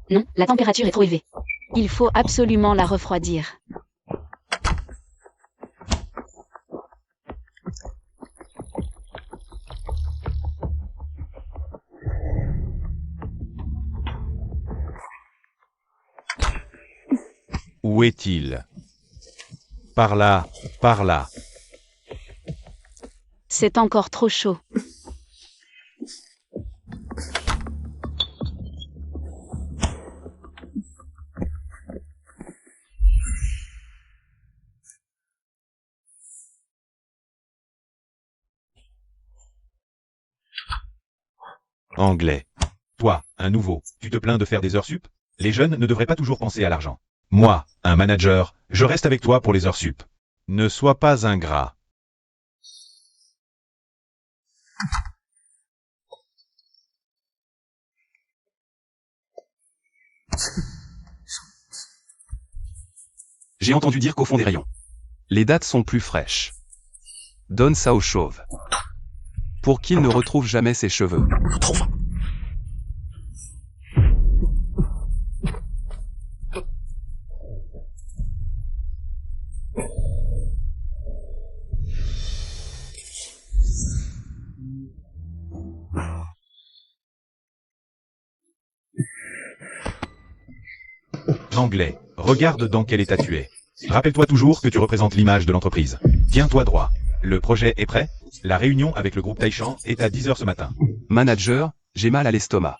Non, la température est trop élevée. Il faut absolument la refroidir. Où est-il? Par là, par là. C'est encore trop chaud. Anglais. Toi, un nouveau, tu te plains de faire des heures sup? Les jeunes ne devraient pas toujours penser à l'argent. Moi, un manager, je reste avec toi pour les heures sup. Ne sois pas ingrat. J'ai entendu dire qu'au fond des rayons, les dates sont plus fraîches. Donne ça au chauve. Pour qu'il ne retrouve jamais ses cheveux. Anglais, regarde dans quel état tu es. Rappelle-toi toujours que tu représentes l'image de l'entreprise. Tiens-toi droit. Le projet est prêt? La réunion avec le groupe Taishan est à 10h ce matin. Manager, j'ai mal à l'estomac.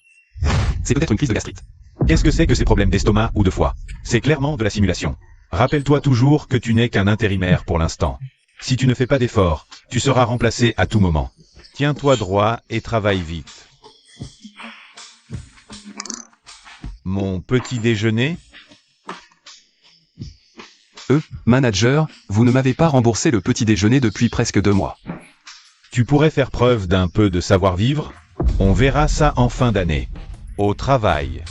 C'est peut-être une crise de gastrite. Qu'est-ce que c'est que ces problèmes d'estomac ou de foie? C'est clairement de la simulation. Rappelle-toi toujours que tu n'es qu'un intérimaire pour l'instant. Si tu ne fais pas d'efforts, tu seras remplacé à tout moment. Tiens-toi droit et travaille vite. Mon petit déjeuner? Manager, vous ne m'avez pas remboursé le petit déjeuner depuis presque 2 mois. Tu pourrais faire preuve d'un peu de savoir-vivre? On verra ça en fin d'année. Au travail.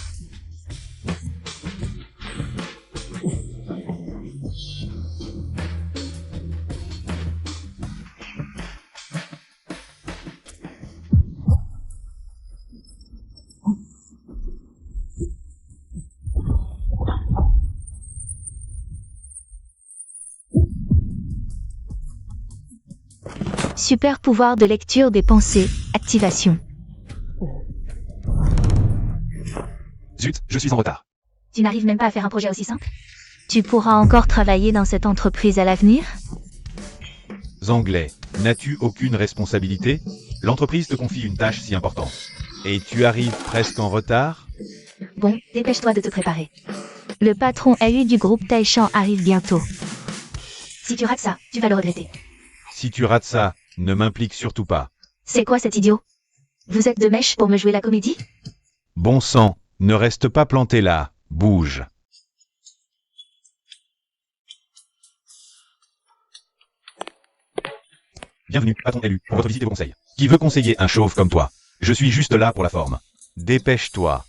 Super pouvoir de lecture des pensées. Activation. Zut, je suis en retard. Tu n'arrives même pas à faire un projet aussi simple? Tu pourras encore travailler dans cette entreprise à l'avenir? Anglais, n'as-tu aucune responsabilité? L'entreprise te confie une tâche si importante. Et tu arrives presque en retard? Bon, dépêche-toi de te préparer. Le patron AU du groupe Taishan arrive bientôt. Si tu rates ça, tu vas le regretter. Si tu rates ça, ne m'implique surtout pas. C'est quoi cet idiot? Vous êtes de mèche pour me jouer la comédie? Bon sang, ne reste pas planté là, bouge. Bienvenue, patron élu, pour votre visite et vos conseils. Qui veut conseiller un chauve comme toi? Je suis juste là pour la forme. Dépêche-toi.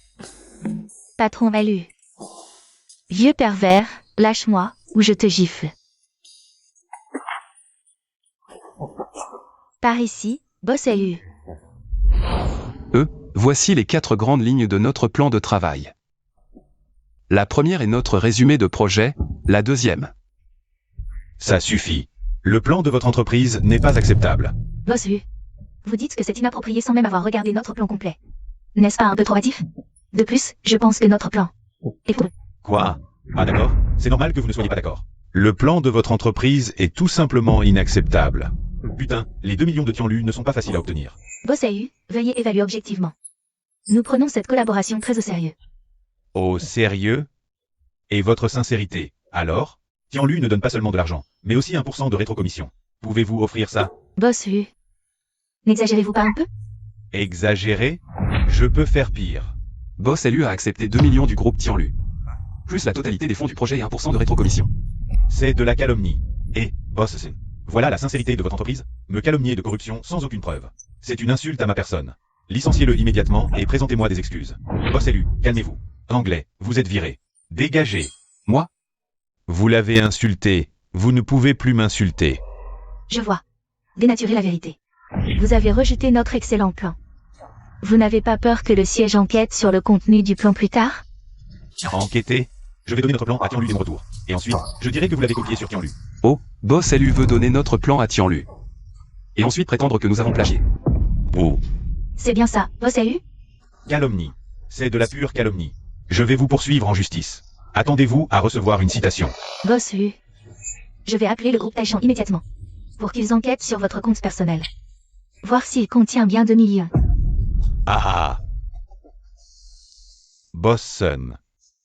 Patron AU. Vieux pervers, lâche-moi, ou je te gifle. Par ici, boss AU. Voici les 4 grandes lignes de notre plan de travail. La première est notre résumé de projet, la deuxième. Ça suffit. Le plan de votre entreprise n'est pas acceptable. Boss U. Vous dites que c'est inapproprié sans même avoir regardé notre plan complet. N'est-ce pas un peu trop hâtif? De plus, je pense que notre plan est faux. Quoi? Ah d'accord, c'est normal que vous ne soyez pas d'accord. Le plan de votre entreprise est tout simplement inacceptable. Putain, les 2 millions de Tianlu ne sont pas faciles à obtenir. Boss AU, veuillez évaluer objectivement. Nous prenons cette collaboration très au sérieux. Au sérieux? Et votre sincérité, alors? Tianlu ne donne pas seulement de l'argent, mais aussi 1% de rétrocommission. Pouvez-vous offrir ça? Boss U. N'exagérez-vous pas un peu? Exagéré? Je peux faire pire. Boss élu a accepté 2 millions du groupe Tianlu. Plus la totalité des fonds du projet et 1% de rétrocommission. C'est de la calomnie. Et, boss, voilà la sincérité de votre entreprise? Me calomnier de corruption sans aucune preuve. C'est une insulte à ma personne. Licenciez-le immédiatement et présentez-moi des excuses. Boss élu, calmez-vous. Anglais, vous êtes viré. Dégagez. Moi? Vous l'avez insulté. Vous ne pouvez plus m'insulter. Je vois. Dénaturer la vérité. Vous avez rejeté notre excellent plan. Vous n'avez pas peur que le siège enquête sur le contenu du plan plus tard? Enquêtez. Je vais donner notre plan à Tianlu et mon retour. Et ensuite, je dirai que vous l'avez copié sur Tianlu. Oh, Boss LU veut donner notre plan à Tianlu. Et ensuite prétendre que nous avons plagié. Oh. C'est bien ça, boss LU? Calomnie. C'est de la pure calomnie. Je vais vous poursuivre en justice. Attendez-vous à recevoir une citation. Boss LU. Je vais appeler le groupe Taishan immédiatement. Pour qu'ils enquêtent sur votre compte personnel. Voir s'il contient bien 2 millions. Ah ah. Boss Sun.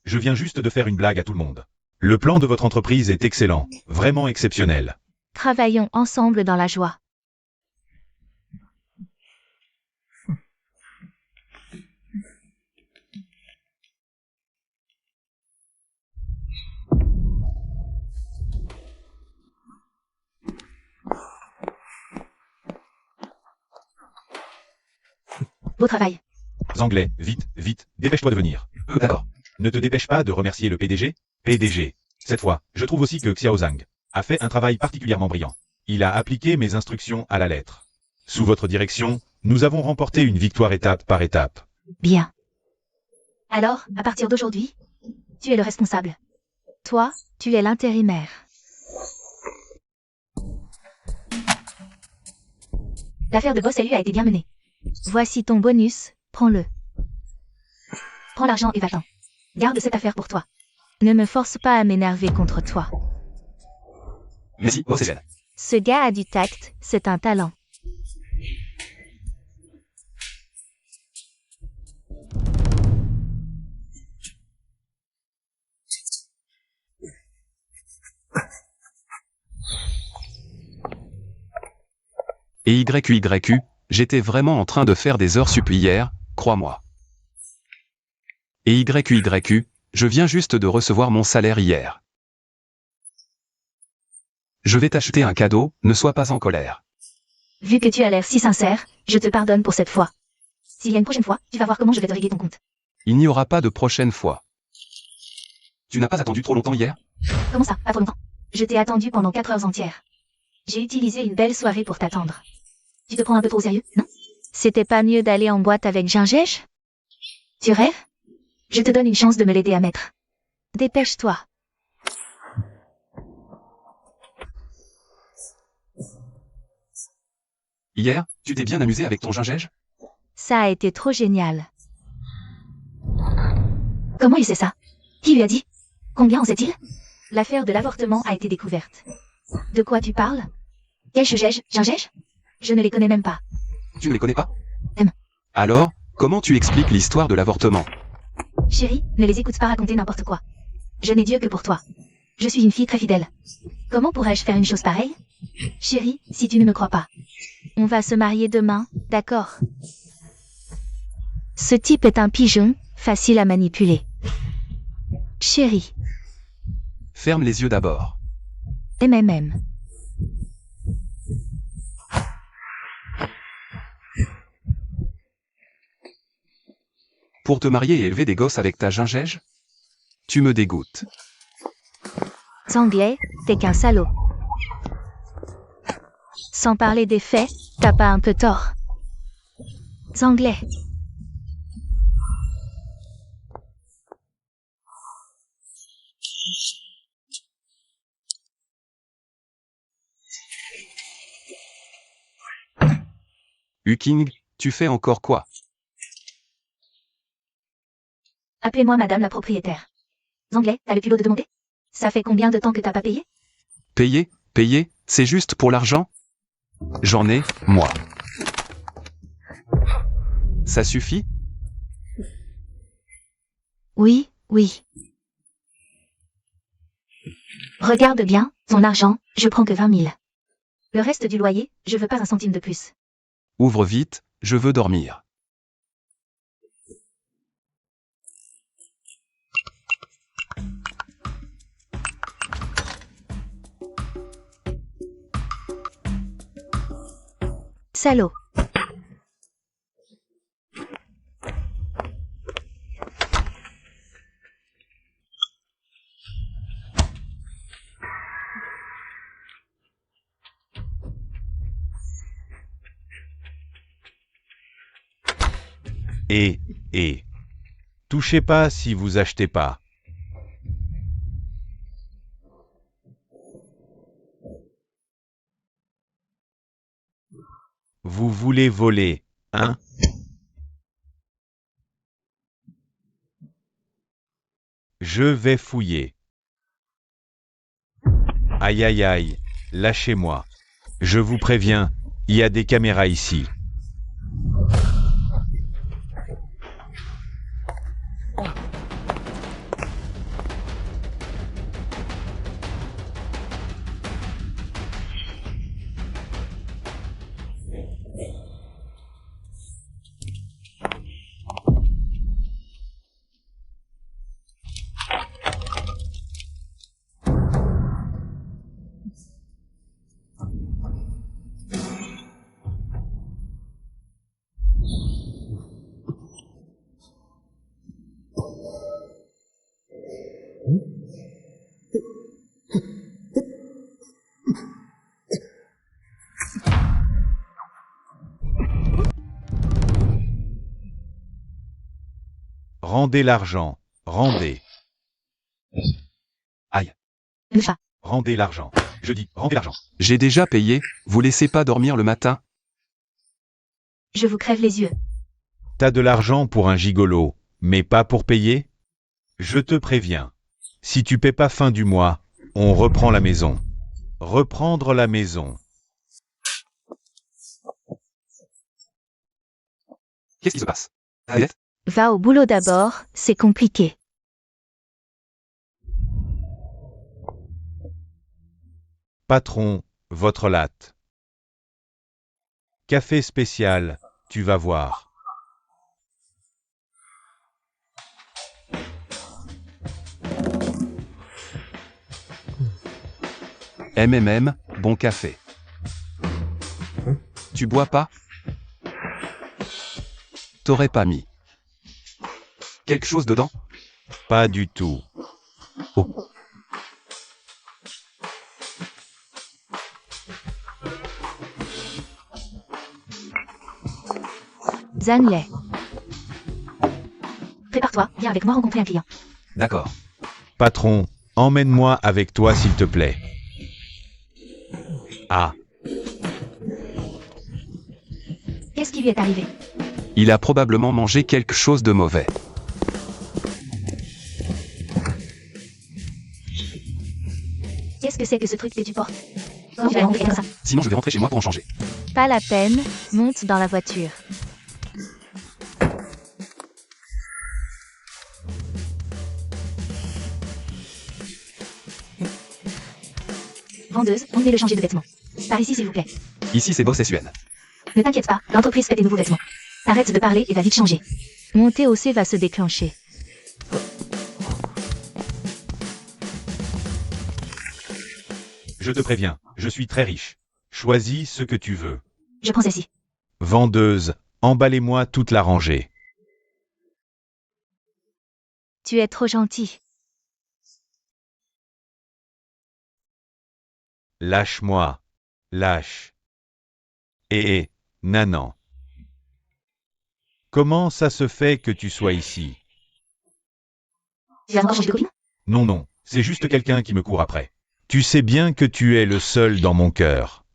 Je viens juste de faire une blague à tout le monde. Le plan de votre entreprise est excellent, vraiment exceptionnel. Travaillons ensemble dans la joie. Beau travail. Anglais, vite, vite, dépêche-toi de venir. D'accord. Ne te dépêche pas de remercier le PDG? PDG. Cette fois, je trouve aussi que Xiao Zhang a fait un travail particulièrement brillant. Il a appliqué mes instructions à la lettre. Sous votre direction, nous avons remporté une victoire étape par étape. Bien. Alors, à partir d'aujourd'hui, tu es le responsable. Toi, tu es l'intérimaire. L'affaire de boss LU a été bien menée. Voici ton bonus, prends-le. Prends l'argent et va-t'en. Garde cette affaire pour toi. Ne me force pas à m'énerver contre toi. Merci, Boss Ellen. Ce gars a du tact, c'est un talent. Et YQ, j'étais vraiment en train de faire des heures sup hier, crois-moi. Et YQ, je viens juste de recevoir mon salaire hier. Je vais t'acheter un cadeau, ne sois pas en colère. Vu que tu as l'air si sincère, je te pardonne pour cette fois. S'il y a une prochaine fois, tu vas voir comment je vais te régler ton compte. Il n'y aura pas de prochaine fois. Tu n'as pas attendu trop longtemps hier? Comment ça, pas trop longtemps? Je t'ai attendu pendant 4 heures entières. J'ai utilisé une belle soirée pour t'attendre. Tu te prends un peu trop au sérieux, non? C'était pas mieux d'aller en boîte avec Gingège? Tu rêves? Je te donne une chance de me l'aider à mettre. Dépêche-toi. Hier, tu t'es bien amusé avec ton gingège? Ça a été trop génial. Comment il sait ça? Qui lui a dit? Combien en sait-il? L'affaire de l'avortement a été découverte. De quoi tu parles? Quel Gingège? Je ne les connais même pas. Tu ne les connais pas? M. Alors, comment tu expliques l'histoire de l'avortement? Chérie, ne les écoute pas raconter n'importe quoi. Je n'ai Dieu que pour toi. Je suis une fille très fidèle. Comment pourrais-je faire une chose pareille? Chérie, si tu ne me crois pas. On va se marier demain, d'accord? Ce type est un pigeon, facile à manipuler. Chérie, Ferme les yeux d'abord. MMM. Pour te marier et élever des gosses avec ta gingège? Tu me dégoûtes. Anglais, t'es qu'un salaud. Sans parler des faits, t'as pas un peu tort. Anglais. King, tu fais encore quoi? Appelez-moi madame la propriétaire. Anglais, t'as le culot de demander? Ça fait combien de temps que t'as pas payé? Payer, c'est juste pour l'argent? J'en ai, moi. Ça suffit? Oui, oui. Regarde bien, ton argent, je prends que 20 000. Le reste du loyer, je veux pas un centime de plus. Ouvre vite, je veux dormir. Salaud. Et, touchez pas si vous achetez pas. Vous voulez voler, hein? Je vais fouiller. Aïe aïe aïe, lâchez-moi. Je vous préviens, il y a des caméras ici. Rendez l'argent, rendez. Aïe. Enfin, Rendez l'argent. Je dis, rendez l'argent. J'ai déjà payé, vous laissez pas dormir le matin? je vous crève les yeux. T'as de l'argent pour un gigolo, mais pas pour payer? Je te préviens. Si tu paies pas fin du mois, on reprend la maison. Reprendre la maison. Qu'est-ce qui se passe? Arrête. Va au boulot d'abord, c'est compliqué. Patron, votre latte. Café spécial, tu vas voir. Bon café. Tu bois pas? T'aurais pas mis quelque chose dedans? Pas du tout. Oh. Zanley. Prépare-toi, viens avec moi rencontrer un client. D'accord. Patron, emmène-moi avec toi s'il te plaît. Ah, Qu'est-ce qui lui est arrivé? Il a probablement mangé quelque chose de mauvais. Qu'est-ce que c'est que ce truc que tu portes? Comment tu vas rentrer comme ça? Sinon je vais rentrer chez moi pour en changer. Pas la peine, monte dans la voiture. Vendeuse, emmenez-le changer de vêtements. Par ici s'il vous plaît. Ici c'est Boss SUN. Ne t'inquiète pas, l'entreprise fait des nouveaux vêtements. Arrête de parler et va vite changer. Monter au C va se déclencher. je te préviens, je suis très riche. Choisis ce que tu veux. Je prends celle-ci. Vendeuse, emballez-moi toute la rangée. Tu es trop gentil. Lâche-moi. Lâche. Eh, Nanan. Comment ça se fait que tu sois ici? Tu vas encore changer de copine? Non, non, c'est juste quelqu'un qui me court après. Tu sais bien que tu es le seul dans mon cœur.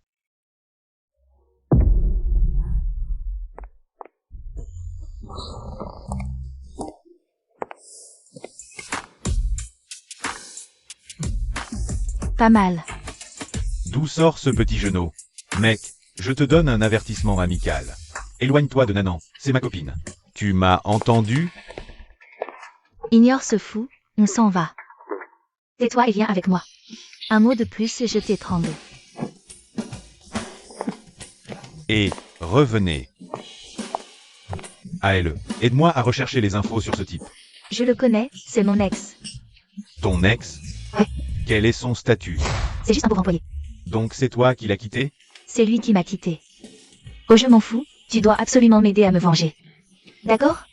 Pas mal. D'où sort ce petit genou? Mec, je te donne un avertissement amical. Éloigne-toi de Nanan, c'est ma copine. Tu m'as entendu? Ignore ce fou, on s'en va. Tais-toi et viens avec moi. Un mot de plus et je t'étrangle. Et revenez. ALE, aide-moi à rechercher les infos sur ce type. Je le connais, c'est mon ex. Ton ex? Ouais. Quel est son statut? C'est juste un pauvre employé. Donc c'est toi qui l'as quitté? C'est lui qui m'a quitté. Oh je m'en fous, tu dois absolument m'aider à me venger. D'accord?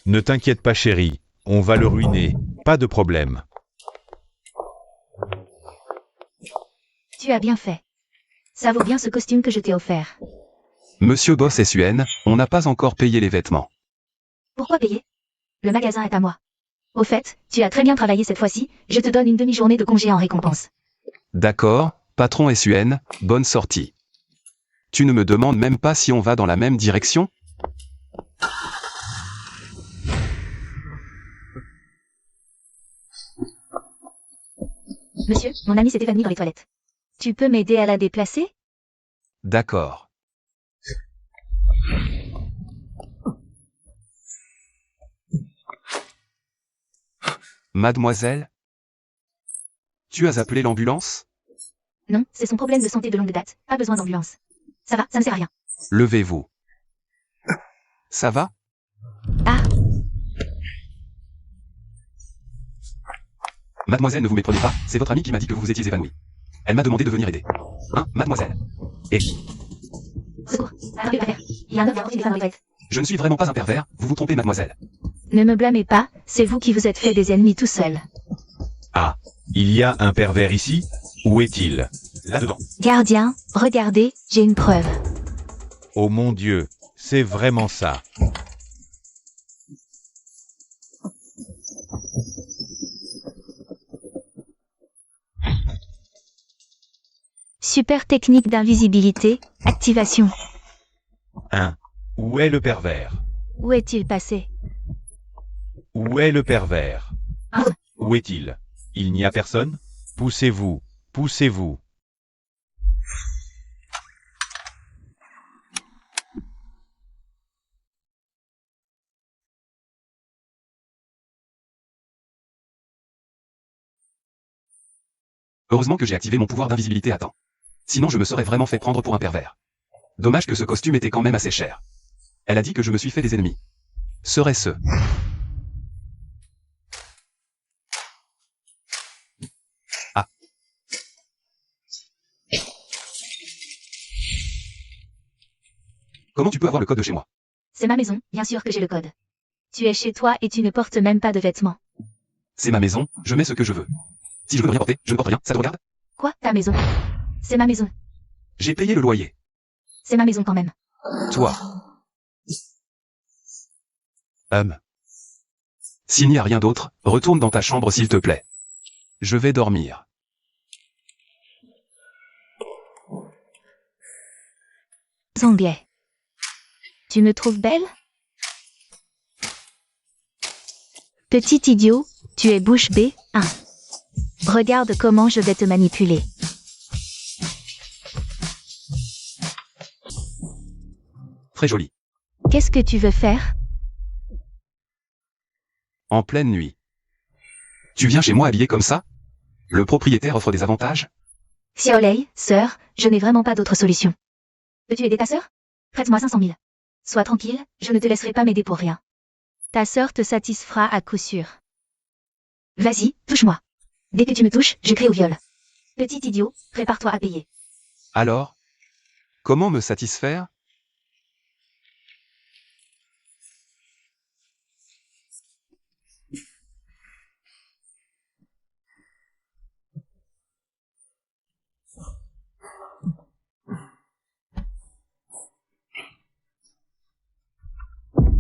Ne t'inquiète pas chérie, on va le ruiner, pas de problème. Tu as bien fait. Ça vaut bien ce costume que je t'ai offert. Monsieur Boss SUN, on n'a pas encore payé les vêtements. Pourquoi payer? Le magasin est à moi. Au fait, tu as très bien travaillé cette fois-ci, je te donne une demi-journée de congé en récompense. D'accord, patron SUN, bonne sortie. Tu ne me demandes même pas si on va dans la même direction? Monsieur, mon ami s'est évanoui dans les toilettes. Tu peux m'aider à la déplacer? D'accord. Mademoiselle? Tu as appelé l'ambulance? Non, c'est son problème de santé de longue date. Pas besoin d'ambulance. Ça va, ça ne sert à rien. Levez-vous. Ça va? Ah, Mademoiselle, ne vous méprenez pas, c'est votre amie qui m'a dit que vous vous étiez évanouie. Elle m'a demandé de venir aider. Hein, mademoiselle? Et Secours. Attendez, père. Il y a un homme qui a enfoncé des femmes dans les toilettes. je ne suis vraiment pas un pervers, vous vous trompez, mademoiselle. ne me blâmez pas, c'est vous qui vous êtes fait des ennemis tout seul. Ah, il y a un pervers ici? Où est-il? Là-dedans. Gardien, regardez, j'ai une preuve. Oh mon Dieu, c'est vraiment ça. Super technique d'invisibilité, activation. Où est le pervers? Où est-il passé? Où est le pervers? Où est-il? Il n'y a personne? Poussez-vous, poussez-vous. Heureusement que j'ai activé mon pouvoir d'invisibilité à temps. Sinon je me serais vraiment fait prendre pour un pervers. Dommage que ce costume était quand même assez cher. Elle a dit que je me suis fait des ennemis. Serait-ce? Ah. Comment tu peux avoir le code de chez moi? C'est ma maison, bien sûr que j'ai le code. Tu es chez toi et tu ne portes même pas de vêtements. C'est ma maison, je mets ce que je veux. Si je veux ne rien porter, je ne porte rien, ça te regarde? Quoi? Ta maison? C'est ma maison. J'ai payé le loyer. C'est ma maison quand même. Toi. S'il n'y a rien d'autre, retourne dans ta chambre s'il te plaît. Je vais dormir. Anglais. Tu me trouves belle? Petit idiot, tu es bouche bée, hein. Regarde comment je vais te manipuler. Très joli. Qu'est-ce que tu veux faire? En pleine nuit. Tu viens chez moi habillé comme ça? Le propriétaire offre des avantages? Xiaolei, sœur, je n'ai vraiment pas d'autre solution. Peux-tu aider ta sœur? Prête-moi 500 000. Sois tranquille, je ne te laisserai pas m'aider pour rien. Ta sœur te satisfera à coup sûr. Vas-y, touche-moi. Dès que tu me touches, je crie au viol. Petit idiot, prépare-toi à payer. Alors? Comment me satisfaire?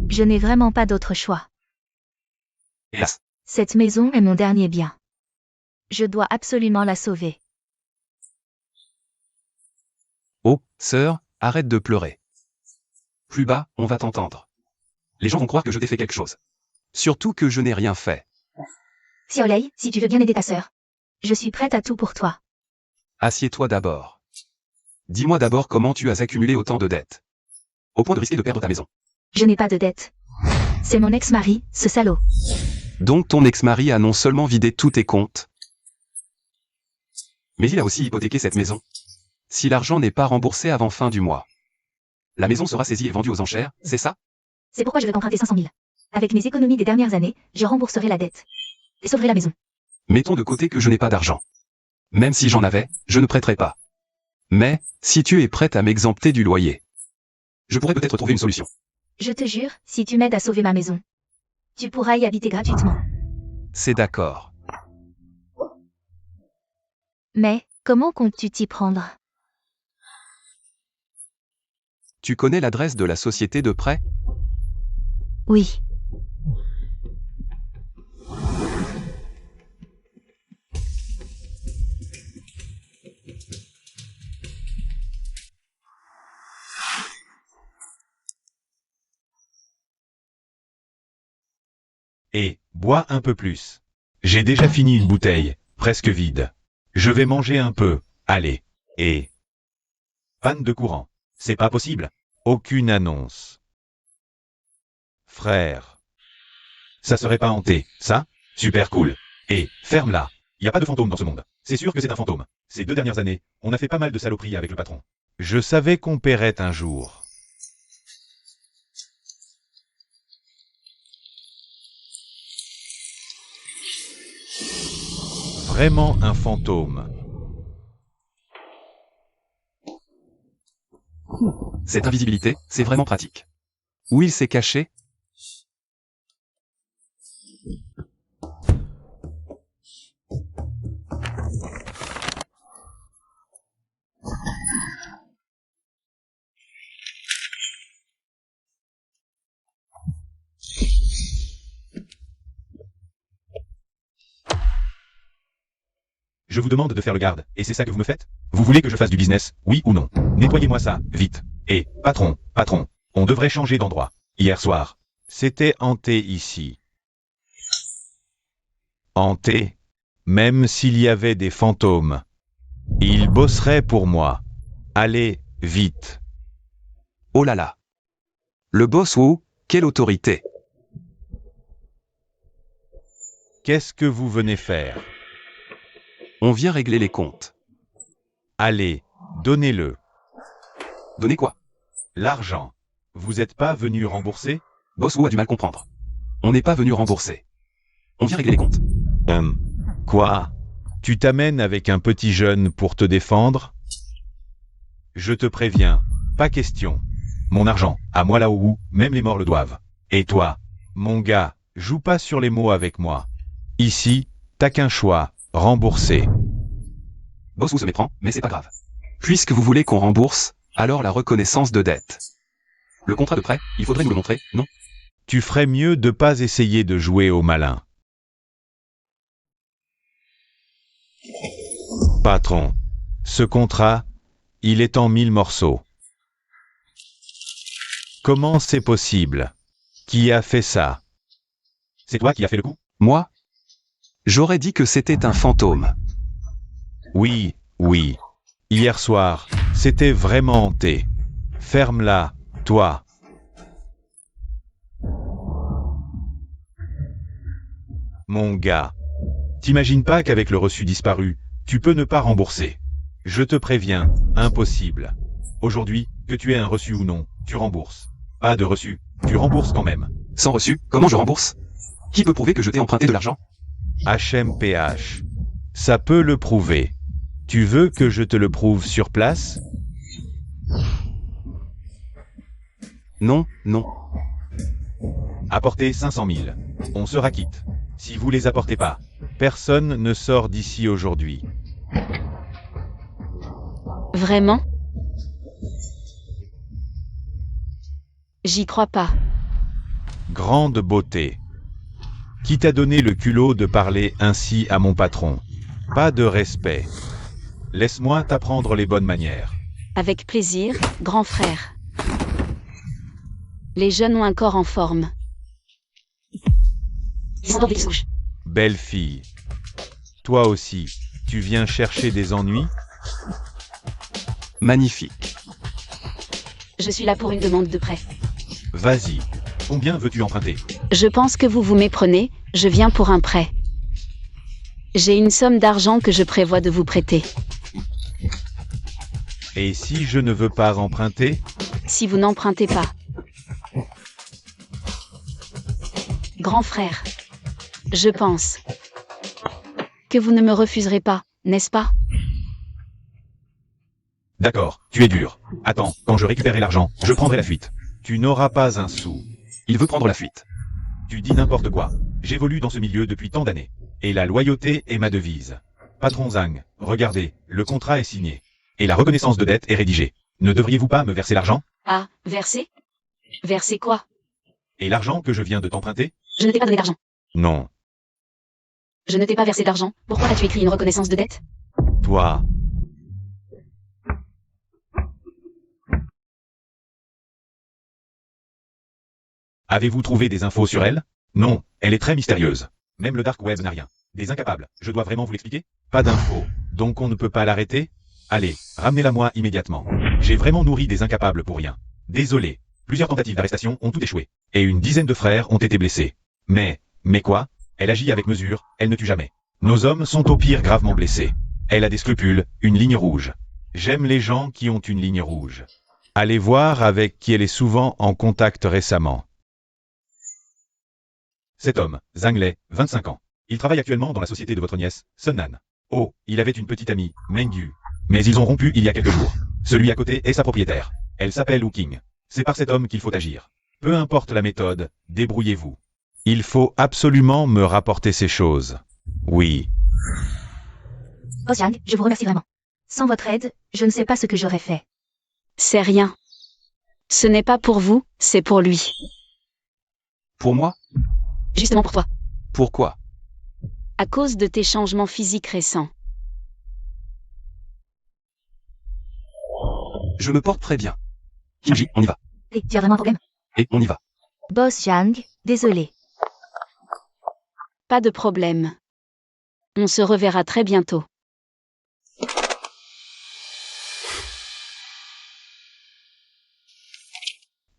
Je n'ai vraiment pas d'autre choix. Hélas. Cette maison est mon dernier bien. Je dois absolument la sauver. Oh, sœur, arrête de pleurer. Plus bas, on va t'entendre. Les gens vont croire que je t'ai fait quelque chose. Surtout que je n'ai rien fait. Xiaolei, si tu veux bien aider ta sœur. Je suis prête à tout pour toi. Assieds-toi d'abord. Dis-moi d'abord comment tu as accumulé autant de dettes. Au point de risquer de perdre ta maison. Je n'ai pas de dette. C'est mon ex-mari, ce salaud. Donc ton ex-mari a non seulement vidé tous tes comptes, mais il a aussi hypothéqué cette maison. Si l'argent n'est pas remboursé avant fin du mois, la maison sera saisie et vendue aux enchères, c'est ça? C'est pourquoi je veux t'emprunter 500 000. Avec mes économies des dernières années, je rembourserai la dette. Et sauverai la maison. Mettons de côté que je n'ai pas d'argent. Même si j'en avais, je ne prêterais pas. Mais, si tu es prête à m'exempter du loyer, je pourrais peut-être trouver une solution. Je te jure, si tu m'aides à sauver ma maison, tu pourras y habiter gratuitement. C'est d'accord. Mais, comment comptes-tu t'y prendre? Tu connais l'adresse de la société de prêt? Oui. Bois un peu plus. J'ai déjà fini une bouteille, presque vide. Je vais manger un peu, allez. Et... Panne de courant. C'est pas possible. Aucune annonce. Frère. Ça serait pas hanté, ça? Super cool. Et, ferme-la. Y a pas de fantôme dans ce monde. C'est sûr que c'est un fantôme. Ces 2 dernières années, on a fait pas mal de saloperies avec le patron. Je savais qu'on paierait un jour. Vraiment un fantôme. Cette invisibilité, c'est vraiment pratique. Où il s'est caché? Je vous demande de faire le garde, et c'est ça que vous me faites? Vous voulez que je fasse du business, oui ou non? Nettoyez-moi ça, vite. Et, patron, on devrait changer d'endroit. Hier soir, c'était hanté ici. Hanté? Même s'il y avait des fantômes. Ils bosseraient pour moi. Allez, vite. Oh là là. Le boss Wu, quelle autorité. Qu'est-ce que vous venez faire? On vient régler les comptes. Allez, donnez-le. Donnez quoi? L'argent. Vous êtes pas venu rembourser? Boss Wu a du mal comprendre. On n'est pas venu rembourser. On vient régler les comptes. Quoi? Tu t'amènes avec un petit jeune pour te défendre? Je te préviens, pas question. Mon argent, à moi là où, même les morts le doivent. Et toi, mon gars, joue pas sur les mots avec moi. Ici, t'as qu'un choix, rembourser. Boss Wu se méprend, mais c'est pas grave. Puisque vous voulez qu'on rembourse, alors la reconnaissance de dette. Le contrat de prêt, il faudrait nous le montrer, non? Tu ferais mieux de pas essayer de jouer au malin. Patron, ce contrat, il est en 1000 morceaux. Comment c'est possible? Qui a fait ça? C'est toi qui as fait le coup? Moi? J'aurais dit que c'était un fantôme. Oui. Hier soir, c'était vraiment hanté. Ferme-la, toi. Mon gars, t'imagines pas qu'avec le reçu disparu, tu peux ne pas rembourser. Je te préviens, impossible. Aujourd'hui, que tu aies un reçu ou non, tu rembourses. Pas de reçu, tu rembourses quand même. Sans reçu, comment je rembourse? Qui peut prouver que je t'ai emprunté de l'argent? HMPH. Ça peut le prouver. Tu veux que je te le prouve sur place? Non. Apportez 500 000. On sera quitte. Si vous les apportez pas, personne ne sort d'ici aujourd'hui. Vraiment? J'y crois pas. Grande beauté. Qui t'a donné le culot de parler ainsi à mon patron? Pas de respect. Laisse-moi t'apprendre les bonnes manières. Avec plaisir, grand frère. Les jeunes ont un corps en forme. Ils sont dans des souches. Belle fille. Toi aussi, tu viens chercher des ennuis? Magnifique. Je suis là pour une demande de prêt. Vas-y. Combien veux-tu emprunter? Je pense que vous vous méprenez, je viens pour un prêt. J'ai une somme d'argent que je prévois de vous prêter. Et si je ne veux pas emprunter? Si vous n'empruntez pas. Grand frère. Je pense que vous ne me refuserez pas, n'est-ce pas? D'accord, tu es dur. Attends, quand je récupérerai l'argent, je prendrai la fuite. Tu n'auras pas un sou. Il veut prendre la fuite. Tu dis n'importe quoi. J'évolue dans ce milieu depuis tant d'années. Et la loyauté est ma devise. Patron Zhang, regardez, le contrat est signé. Et la reconnaissance de dette est rédigée. Ne devriez-vous pas me verser l'argent? Ah, verser? Verser quoi? Et l'argent que je viens de t'emprunter? Je ne t'ai pas donné d'argent. Non. Je ne t'ai pas versé d'argent. Pourquoi as-tu écrit une reconnaissance de dette? Toi. Avez-vous trouvé des infos sur elle? Non, Elle est très mystérieuse. Même le dark web n'a rien. Des incapables, je dois vraiment vous l'expliquer? Pas d'infos. Donc on ne peut pas l'arrêter? Allez, ramenez-la moi immédiatement. J'ai vraiment nourri des incapables pour rien. Désolé. Plusieurs tentatives d'arrestation ont tout échoué. Et une dizaine de frères ont été blessés. Mais quoi? Elle agit avec mesure, elle ne tue jamais. Nos hommes sont au pire gravement blessés. Elle a des scrupules, une ligne rouge. J'aime les gens qui ont une ligne rouge. Allez voir avec qui elle est souvent en contact récemment. Cet homme, Zhang Lei, 25 ans. Il travaille actuellement dans la société de votre nièce, Sun Nan. Oh, il avait une petite amie, Meng Yu. Mais ils ont rompu il y a quelques jours. Celui à côté est sa propriétaire. Elle s'appelle Wu Qing. C'est par cet homme qu'il faut agir. Peu importe la méthode, débrouillez-vous. Il faut absolument me rapporter ces choses. Oui. Boss Yang, je vous remercie vraiment. Sans votre aide, je ne sais pas ce que j'aurais fait. C'est rien. Ce n'est pas pour vous, c'est pour lui. Pour moi? Justement pour toi. Pourquoi? À cause de tes changements physiques récents. Je me porte très bien. Shinji, on y va. Et tu as vraiment un problème? Et on y va. Boss Yang, désolé. Pas de problème. On se reverra très bientôt.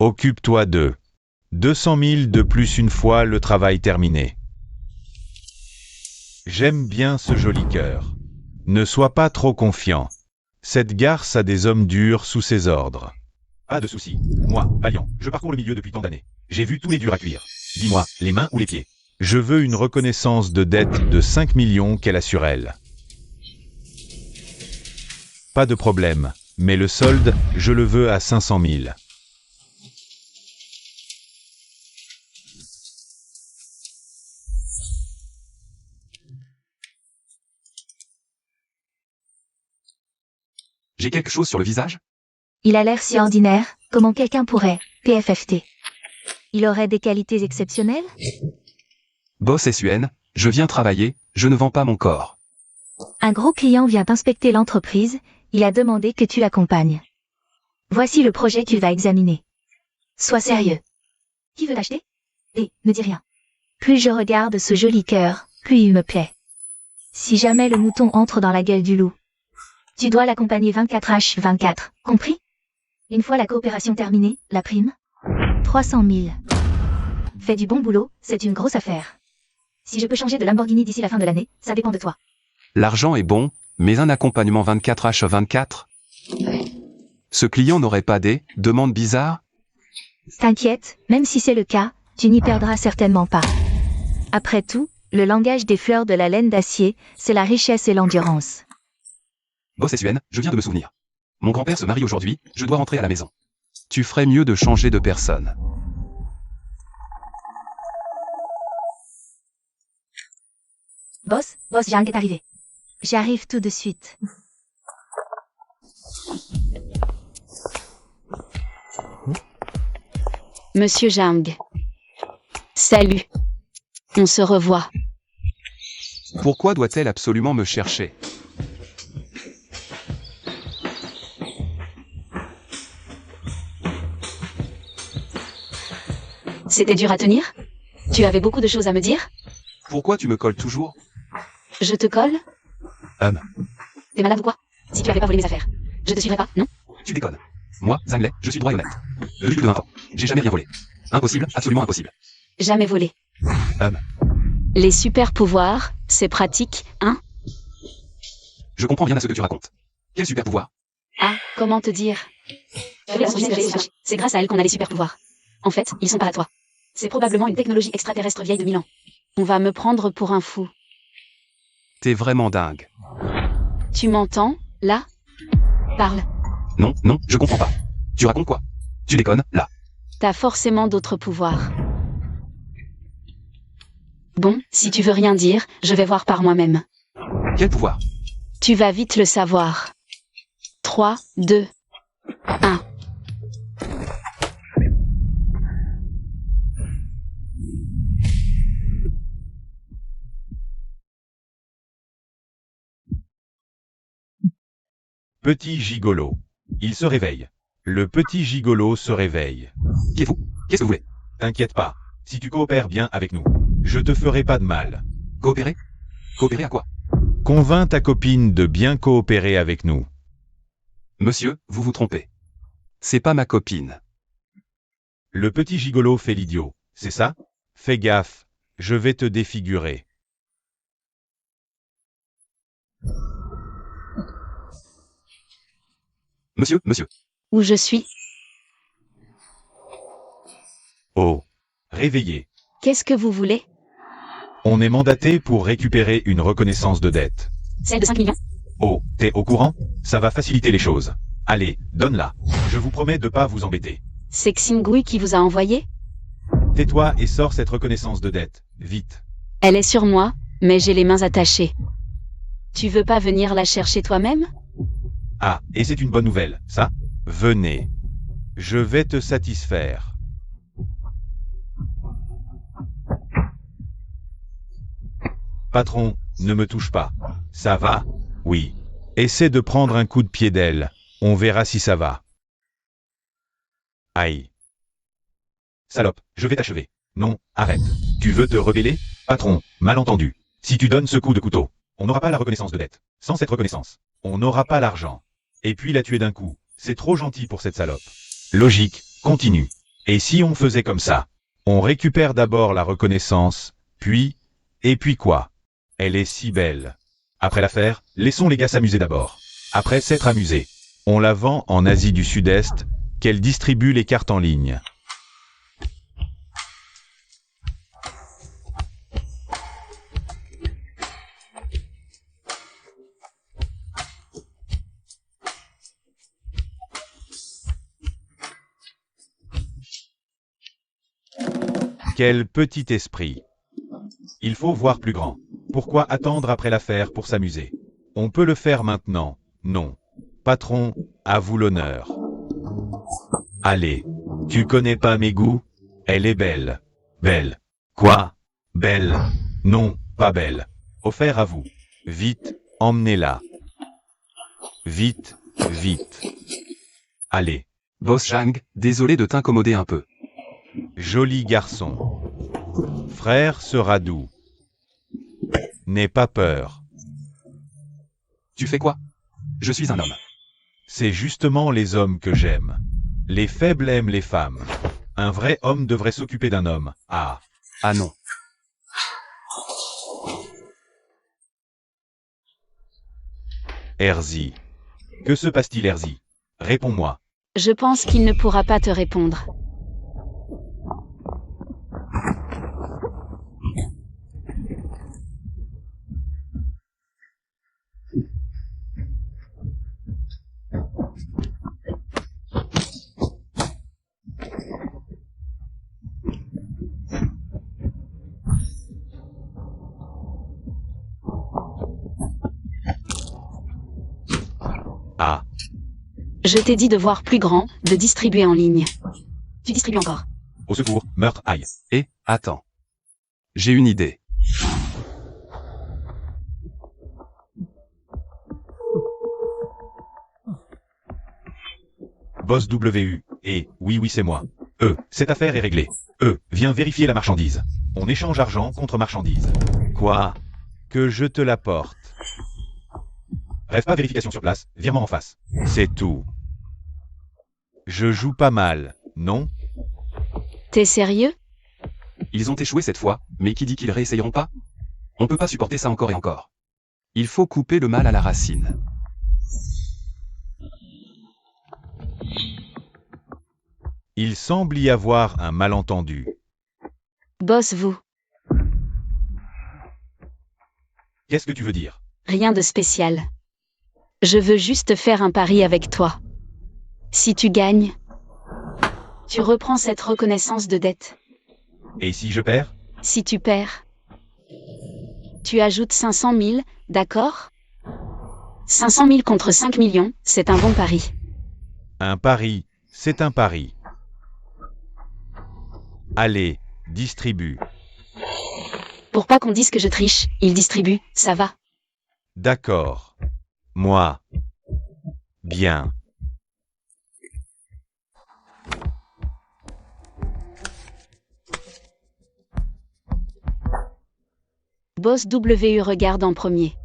Occupe-toi d'eux. 200 000 de plus une fois le travail terminé. J'aime bien ce joli cœur. Ne sois pas trop confiant. Cette garce a des hommes durs sous ses ordres. Pas de souci. Moi, Valiant, je parcours le milieu depuis tant d'années. J'ai vu tous les durs à cuire. Dis-moi, les mains ou les pieds? Je veux une reconnaissance de dette de 5 millions qu'elle a sur elle. Pas de problème, mais le solde, je le veux à 500 000. J'ai quelque chose sur le visage? Il a l'air si ordinaire, comment quelqu'un pourrait, PFFT. Il aurait des qualités exceptionnelles? Boss SUN, je viens travailler, je ne vends pas mon corps. Un gros client vient inspecter l'entreprise, il a demandé que tu l'accompagnes. Voici le projet qu'il va examiner. Sois sérieux. Qui veut l'acheter? Et ne dis rien. Plus je regarde ce joli cœur, plus il me plaît. Si jamais le mouton entre dans la gueule du loup, Tu dois l'accompagner 24h24, compris? Une fois la coopération terminée, la prime? 300 000. Fais du bon boulot, c'est une grosse affaire. Si je peux changer de Lamborghini d'ici la fin de l'année, ça dépend de toi. L'argent est bon, mais un accompagnement 24h24? Ce client n'aurait pas des demandes bizarres? T'inquiète, même si c'est le cas, tu n'y perdras certainement pas. Après tout, le langage des fleurs de la laine d'acier, c'est la richesse et l'endurance. Boss SUN, je viens de me souvenir. Mon grand-père se marie aujourd'hui, je dois rentrer à la maison. Tu ferais mieux de changer de personne. Boss Yang est arrivé. J'arrive tout de suite. Monsieur Zhang. Salut. On se revoit. Pourquoi doit-elle absolument me chercher? C'était dur à tenir? Tu avais beaucoup de choses à me dire? Pourquoi tu me colles toujours? Je te colle? T'es malade ou quoi? Si tu avais pas volé mes affaires, je te suivrais pas, non? Tu déconnes. Moi, Zhang Lei, je suis droit et honnête. Depuis plus de 20 ans, j'ai jamais rien volé. Impossible, absolument impossible. Jamais volé. Les super pouvoirs, c'est pratique, hein? Je comprends rien à ce que tu racontes. Quel super pouvoir? Ah, comment te dire? C'est grâce à elle qu'on a les super pouvoirs. En fait, ils sont pas à toi. C'est probablement une technologie extraterrestre vieille de 1000 ans. On va me prendre pour un fou. T'es vraiment dingue. Tu m'entends, là? Parle. Non, je comprends pas. Tu racontes quoi? Tu déconnes, là. T'as forcément d'autres pouvoirs. Bon, si tu veux rien dire, je vais voir par moi-même. Quel pouvoir? Tu vas vite le savoir. 3, 2, 1. Petit gigolo. Il se réveille. Le petit gigolo se réveille. Qui êtes-vous? Qu'est-ce que vous voulez? T'inquiète pas. Si tu coopères bien avec nous, Je te ferai pas de mal. Coopérer? Coopérer à quoi? Convainc ta copine de bien coopérer avec nous. Monsieur, vous vous trompez. C'est pas ma copine. Le petit gigolo fait l'idiot, c'est ça? Fais gaffe, je vais te défigurer. Monsieur. Où je suis? Oh, réveillez. Qu'est-ce que vous voulez? On est mandaté pour récupérer une reconnaissance de dette. Celle de 5 millions? Oh, t'es au courant? Ça va faciliter les choses. Allez, donne-la. Je vous promets de pas vous embêter. C'est Xingui qui vous a envoyé? Tais-toi et sors cette reconnaissance de dette, vite. Elle est sur moi, mais j'ai les mains attachées. Tu veux pas venir la chercher toi-même? Ah, et c'est une bonne nouvelle, ça? Venez. Je vais te satisfaire. Patron, ne me touche pas. Ça va? Oui. Essaie de prendre un coup de pied d'elle. On verra si ça va. Aïe. Salope, je vais t'achever. Non, arrête. Tu veux te rebeller? Patron, malentendu. Si tu donnes ce coup de couteau, on n'aura pas la reconnaissance de dette. Sans cette reconnaissance, on n'aura pas l'argent. Et puis la tuer d'un coup, c'est trop gentil pour cette salope. Logique, continue. Et si on faisait comme ça? On récupère d'abord la reconnaissance, puis... Et puis quoi? Elle est si belle. Après l'affaire, laissons les gars s'amuser d'abord. Après s'être amusés, on la vend en Asie du Sud-Est, qu'elle distribue les cartes en ligne. Quel petit esprit. Il faut voir plus grand. Pourquoi attendre après l'affaire pour s'amuser? On peut le faire maintenant. Non. Patron, à vous l'honneur. Allez. Tu connais pas mes goûts? Elle est belle. Belle. Quoi? Belle. Non, pas belle. Offert à vous. Vite, emmenez-la. Vite, vite. Allez. Boss Zhang, désolé de t'incommoder un peu. Joli garçon. Frère sera doux. N'aie pas peur. Tu fais quoi? Je suis un homme. C'est justement les hommes que j'aime. Les faibles aiment les femmes. Un vrai homme devrait s'occuper d'un homme. Ah. Ah non. Herzi. Que se passe-t-il, Herzi? Réponds-moi. Je pense qu'il ne pourra pas te répondre. Ah. Je t'ai dit de voir plus grand, de distribuer en ligne. Tu distribues encore. Au secours, meurtre, aïe. Et, attends. J'ai une idée. Boss WU. Et, oui, c'est moi. Cette affaire est réglée. Viens vérifier la marchandise. On échange argent contre marchandise. Quoi? Que je te l'apporte. Rêve pas vérification sur place, virement en face. C'est tout. Je joue pas mal, non? T'es sérieux? Ils ont échoué cette fois, mais qui dit qu'ils réessayeront pas? On peut pas supporter ça encore et encore. Il faut couper le mal à la racine. Il semble y avoir un malentendu. Boss vous. Qu'est-ce que tu veux dire? Rien de spécial. Je veux juste faire un pari avec toi. Si tu gagnes, tu reprends cette reconnaissance de dette. Et si je perds? Si tu perds, tu ajoutes 500 000, d'accord? 500 000 contre 5 millions, c'est un bon pari. Un pari, c'est un pari. Allez, distribue. Pour pas qu'on dise que je triche, il distribue, ça va. D'accord. Moi. Bien. Boss WU regarde en premier.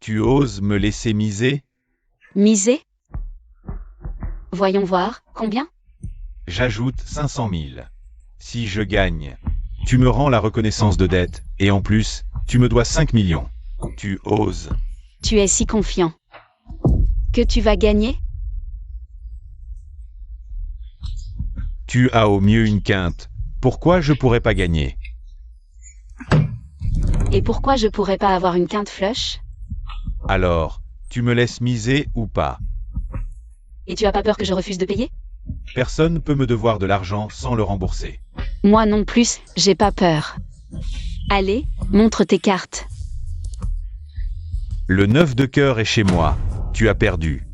Tu oses me laisser miser? Miser? Voyons voir, combien? J'ajoute 500 000. Si je gagne, tu me rends la reconnaissance de dette, et en plus, tu me dois 5 millions. Tu oses. Tu es si confiant. Que tu vas gagner? Tu as au mieux une quinte. Pourquoi je pourrais pas gagner? Et pourquoi je pourrais pas avoir une quinte flush? Alors, tu me laisses miser ou pas? Et tu as pas peur que je refuse de payer? Personne peut me devoir de l'argent sans le rembourser. Moi non plus, j'ai pas peur. Allez, montre tes cartes. Le 9 de cœur est chez moi. Tu as perdu.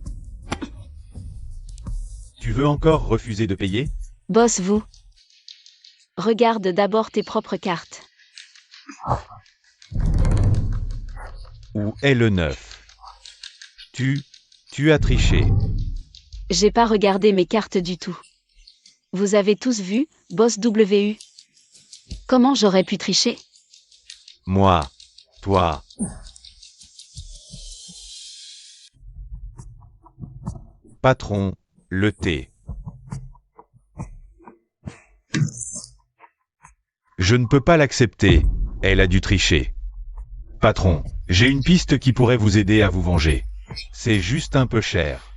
Tu veux encore refuser de payer? Boss vous. Regarde d'abord tes propres cartes. Où est le 9? Tu as triché. J'ai pas regardé mes cartes du tout. Vous avez tous vu, Boss WU. Comment j'aurais pu tricher? Moi. Toi. Patron, le thé. Je ne peux pas l'accepter. Elle a dû tricher. Patron, j'ai une piste qui pourrait vous aider à vous venger. C'est juste un peu cher.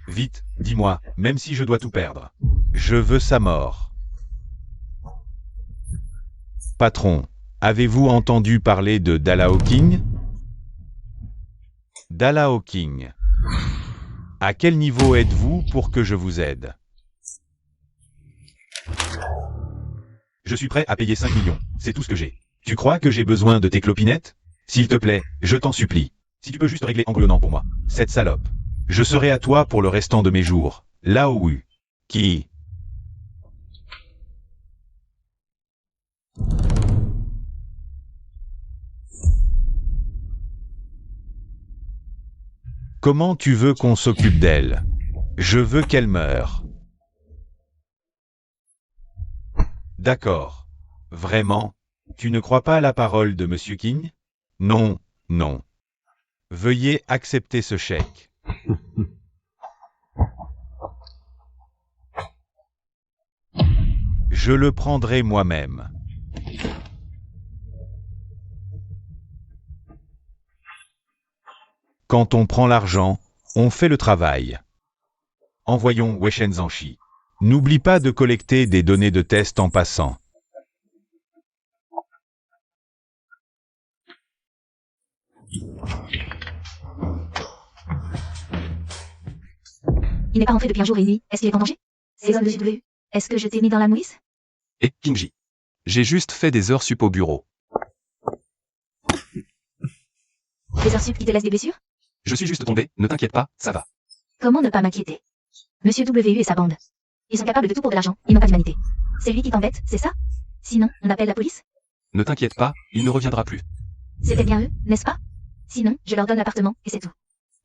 Vite, dis-moi, même si je dois tout perdre. Je veux sa mort. Patron, avez-vous entendu parler de Dalao King? Dalao King. À quel niveau êtes-vous pour que je vous aide? Je suis prêt à payer 5 millions, c'est tout ce que j'ai. Tu crois que j'ai besoin de tes clopinettes? S'il te plaît, je t'en supplie. Si tu peux juste régler Anglonant pour moi, cette salope. Je serai à toi pour le restant de mes jours. Lao Wu. Qui? Comment tu veux qu'on s'occupe d'elle? Je veux qu'elle meure. D'accord. Vraiment? Tu ne crois pas à la parole de Monsieur King? Non, non. Veuillez accepter ce chèque. Je le prendrai moi-même. Quand on prend l'argent, on fait le travail. Envoyons Weishen Zanshi. N'oublie pas de collecter des données de test en passant. Il n'est pas rentré depuis un jour et une nuit. Est-ce qu'il est en danger? Ces hommes de W. Est-ce que je t'ai mis dans la mouise? Et Kingji. J'ai juste fait des heures sup au bureau. Des heures sup qui te laissent des blessures? Je suis juste tombé, ne t'inquiète pas, ça va. Comment ne pas m'inquiéter? Monsieur WU et sa bande. Ils sont capables de tout pour de l'argent. Ils n'ont pas d'humanité. C'est lui qui t'embête, c'est ça? Sinon, on appelle la police? Ne t'inquiète pas, il ne reviendra plus. C'était bien eux, n'est-ce pas? Sinon, je leur donne l'appartement, et c'est tout.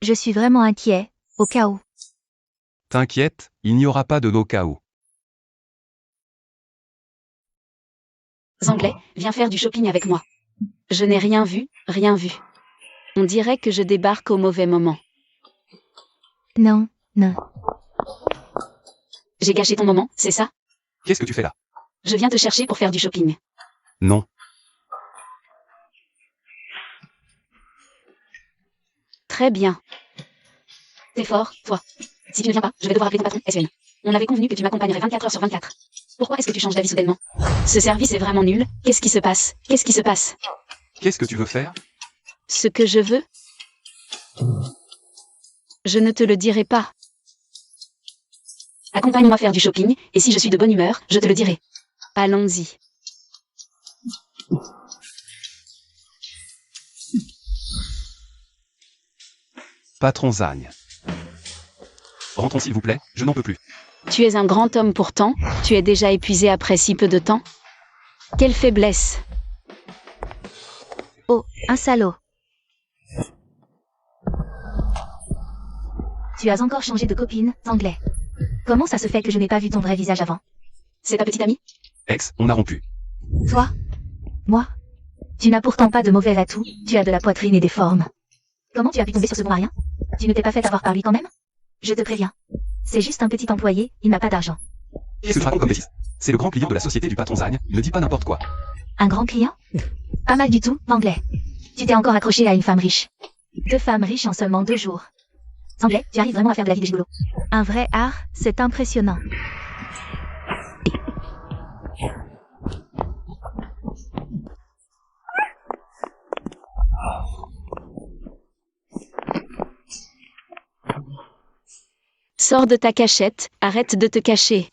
Je suis vraiment inquiet, au cas où. T'inquiète, il n'y aura pas de low-KO. Anglais, viens faire du shopping avec moi. Je n'ai rien vu, rien vu. On dirait que je débarque au mauvais moment. Non, non. J'ai gâché ton moment, c'est ça? Qu'est-ce que tu fais là? Je viens te chercher pour faire du shopping. Non. Très bien. T'es fort, toi. Si tu ne viens pas, je vais devoir appeler ton patron, SN. On avait convenu que tu m'accompagnerais 24 heures sur 24. Pourquoi est-ce que tu changes d'avis soudainement? Ce service est vraiment nul. Qu'est-ce qui se passe? Qu'est-ce qui se passe? Qu'est-ce que tu veux faire? Ce que je veux? Je ne te le dirai pas. Accompagne-moi faire du shopping, et si je suis de bonne humeur, je te le dirai. Allons-y. Patron Zagne. Rentrons s'il vous plaît, je n'en peux plus. Tu es un grand homme pourtant, tu es déjà épuisé après si peu de temps. Quelle faiblesse! Oh, un salaud. Tu as encore changé de copine, Anglais. Comment ça se fait que je n'ai pas vu ton vrai visage avant? C'est ta petite amie? Ex, on a rompu. Toi? Moi? Tu n'as pourtant pas de mauvais atouts, tu as de la poitrine et des formes. Comment tu as pu tomber sur ce bon rien? Tu ne t'es pas fait avoir par lui quand même? Je te préviens. C'est juste un petit employé, il n'a pas d'argent. Qu'est-ce que tu racontes comme bêtise? C'est le grand client de la société du patron Zagne, ne dis pas n'importe quoi. Un grand client? Pas mal du tout, Anglais. Tu t'es encore accroché à une femme riche. 2 femmes riches en seulement 2 jours. Anglais, tu arrives vraiment à faire de la vie des gigolos. Un vrai art, c'est impressionnant. Sors de ta cachette, arrête de te cacher.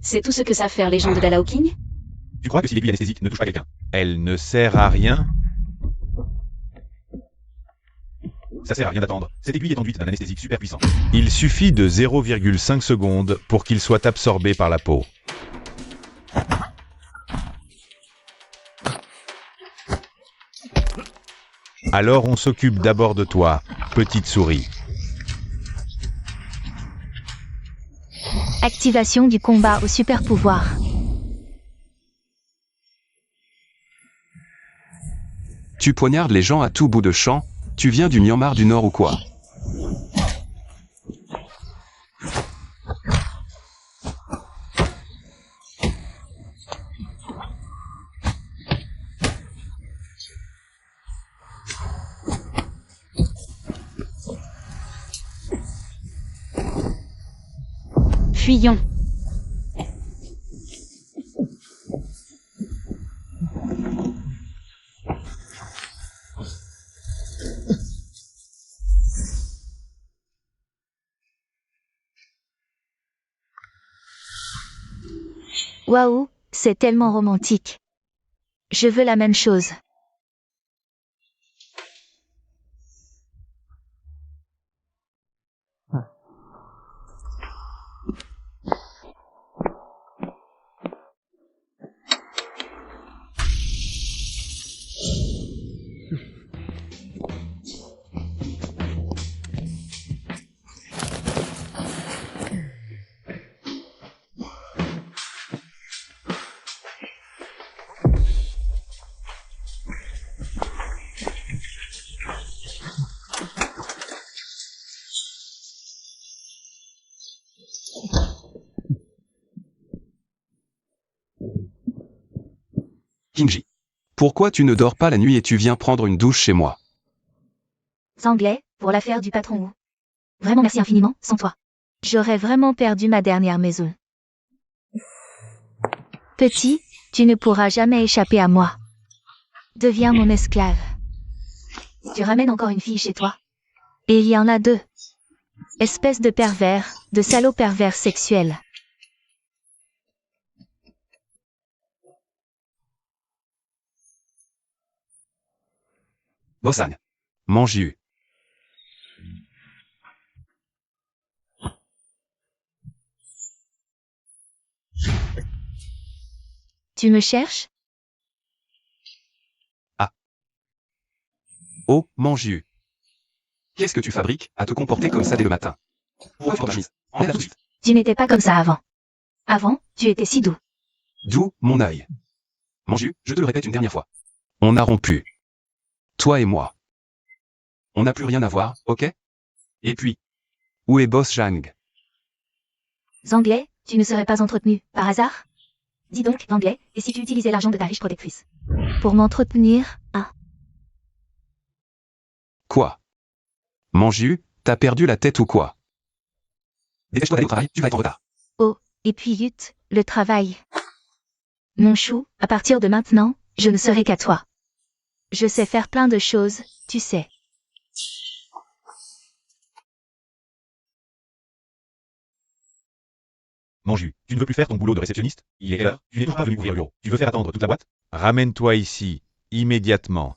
C'est tout ce que savent faire les gens de la Lao King? Tu crois que si l'aiguille anesthésique ne touche pas quelqu'un, elle ne sert à rien? Ça sert à rien d'attendre. Cette aiguille est enduite d'un anesthésique super puissant. Il suffit de 0,5 secondes pour qu'il soit absorbé par la peau. Alors on s'occupe d'abord de toi, petite souris. Activation du combat au super pouvoir. Tu poignardes les gens à tout bout de champ, tu viens du Myanmar du Nord ou quoi? Fuyons. Waouh, c'est tellement romantique. Je veux la même chose. Kinji. Pourquoi tu ne dors pas la nuit et tu viens prendre une douche chez moi? Anglais, pour l'affaire du patron Wu. Vraiment merci infiniment, sans toi. J'aurais vraiment perdu ma dernière maison. Petit, tu ne pourras jamais échapper à moi. Deviens mon esclave. Tu ramènes encore une fille chez toi. Et il y en a 2. Espèce de pervers, de salaud pervers sexuel. Bossan. Mangiu. Tu me cherches? Oh, Mangiu. Qu'est-ce que tu fabriques à te comporter comme ça dès le matin? Pourquoi tu portes ta chemise? Enlève-la tout de suite. Tu n'étais pas comme ça avant. Avant, tu étais si doux. D'où mon œil. Mangiu, je te le répète une dernière fois. On a rompu. Toi et moi. On n'a plus rien à voir, ok? Et puis, où est Boss Zhang? Anglais, tu ne serais pas entretenu, par hasard? Dis donc, Anglais, et si tu utilisais l'argent de ta riche protectrice? Pour m'entretenir, ah. Quoi? Mangiu, t'as perdu la tête ou quoi? Dépêche-toi d'aller au travail, tu vas être en retard. Oh, et puis Yut, le travail. Mon chou, à partir de maintenant, je ne serai qu'à toi. Je sais faire plein de choses, tu sais. Manju, tu ne veux plus faire ton boulot de réceptionniste? Il est quelle heure? Tu n'es toujours pas venu ouvrir le bureau. Tu veux faire attendre toute la boîte? Ramène-toi ici, immédiatement.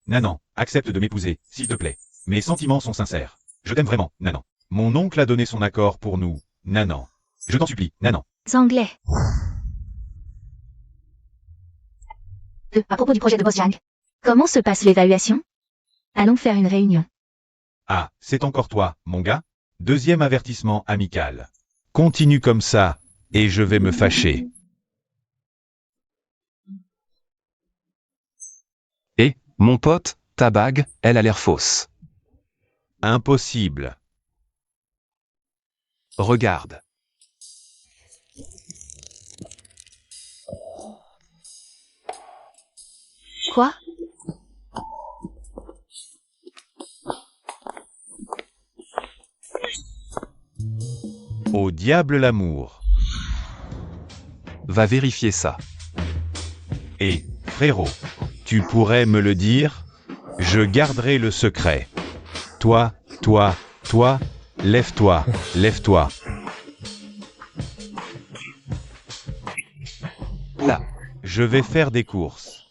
Nanan, accepte de m'épouser, s'il te plaît. Mes sentiments sont sincères. Je t'aime vraiment, Nanan. Mon oncle a donné son accord pour nous, Nanan. Je t'en supplie, Nanan. Anglais. À propos du projet de Boss Jang. Comment se passe l'évaluation? Allons faire une réunion. Ah, c'est encore toi, mon gars? Deuxième avertissement amical. Continue comme ça, et je vais me fâcher. Et, mon pote, ta bague, elle a l'air fausse. Impossible. Regarde. Quoi? Au diable l'amour. Va vérifier ça. Et, frérot, tu pourrais me le dire? Je garderai le secret. Toi, lève-toi, lève-toi. Là. Je vais faire des courses.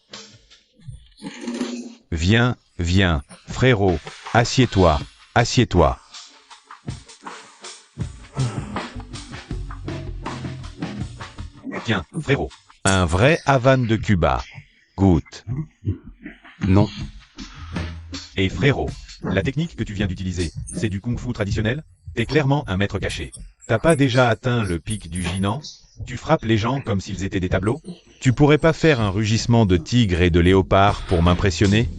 Viens, frérot, assieds-toi, assieds-toi. Tiens, frérot, un vrai Havane de Cuba. Goûte. Non. Et frérot, la technique que tu viens d'utiliser, c'est du kung-fu traditionnel? T'es clairement un maître caché. T'as pas déjà atteint le pic du Jinan? Tu frappes les gens comme s'ils étaient des tableaux? Tu pourrais pas faire un rugissement de tigre et de léopard pour m'impressionner?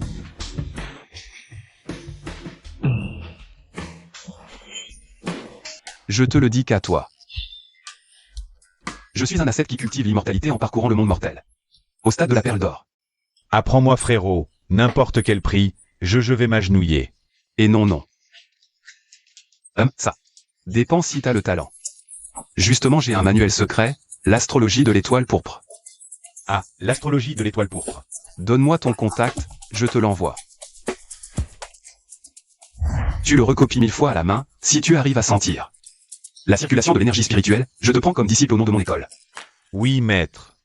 Je te le dis qu'à toi. Je suis un ascète qui cultive l'immortalité en parcourant le monde mortel. Au stade de la perle d'or. Apprends-moi frérot, n'importe quel prix, je vais m'agenouiller. Et non. Ça. Dépend si t'as le talent. Justement, j'ai un manuel secret, l'astrologie de l'étoile pourpre. Ah, l'astrologie de l'étoile pourpre. Donne-moi ton contact, je te l'envoie. Tu le recopies 1000 fois à la main, si tu arrives à sentir la circulation de l'énergie spirituelle, je te prends comme disciple au nom de mon école. Oui, maître.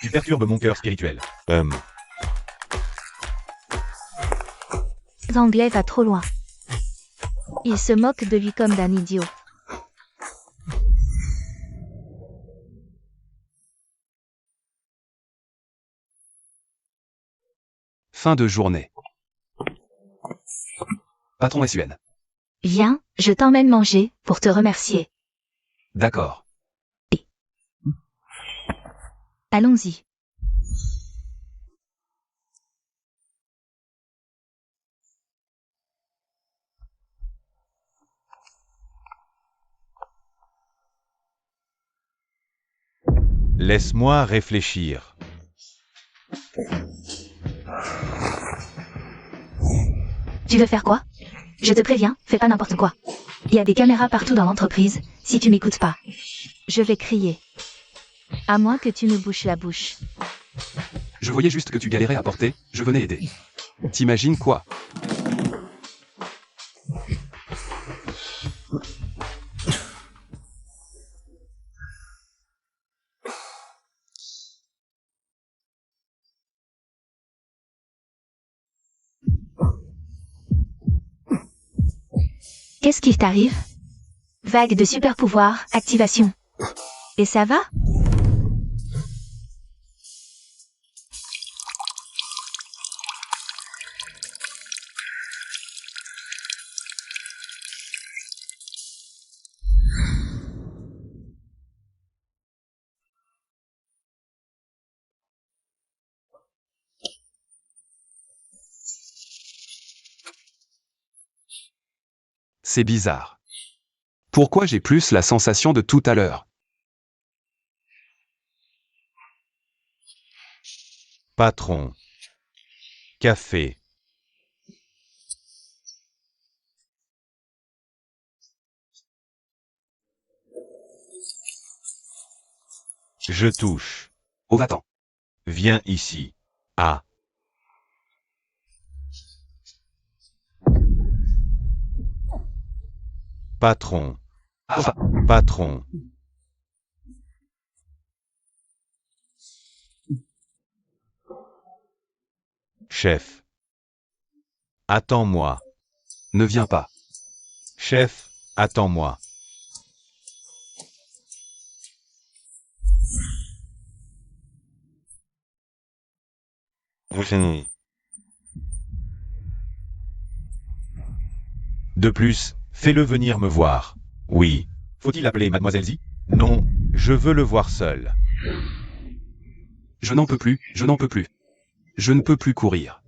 Tu perturbes mon cœur spirituel. Anglais va trop loin. Il se moque de lui comme d'un idiot. Fin de journée. Patron SUN. Viens, je t'emmène manger, pour te remercier. D'accord. Allons-y. Laisse-moi réfléchir. Tu veux faire quoi? Je te préviens, fais pas n'importe quoi. Il y a des caméras partout dans l'entreprise, si tu m'écoutes pas. Je vais crier. À moins que tu ne bouches la bouche. Je voyais juste que tu galérais à porter, je venais aider. T'imagines quoi? Qu'est-ce qui t'arrive? Vague de super pouvoir, activation. Et ça va? C'est bizarre. Pourquoi j'ai plus la sensation de tout à l'heure? Patron. Café. Je touche. Oh va-t'en. Viens ici. Ah. Patron. Ah va. Patron. Chef. Attends-moi. Ne viens pas. Chef, attends-moi. De plus, fais-le venir me voir. Oui. Faut-il appeler Mademoiselle Z? Non, je veux le voir seul. Je n'en peux plus, je n'en peux plus. Je ne peux plus courir.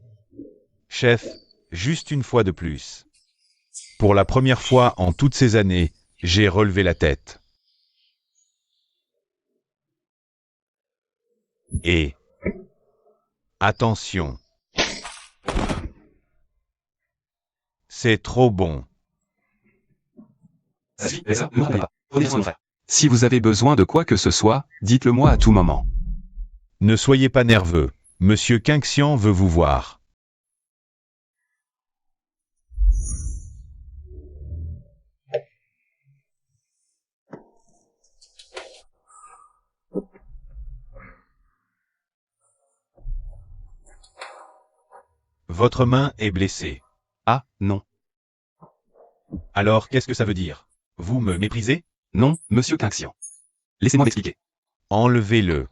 Chef, juste une fois de plus. Pour la première fois en toutes ces années, j'ai relevé la tête. Et... attention. C'est trop bon. Prenez soin de frère. Si vous avez besoin de quoi que ce soit, dites-le moi à tout moment. Ne soyez pas nerveux. Monsieur Quinxian veut vous voir. Votre main est blessée. Ah, non. Alors qu'est-ce que ça veut dire? Vous me méprisez? Non, monsieur Quinxian. Laissez-moi m'expliquer. Enlevez-le.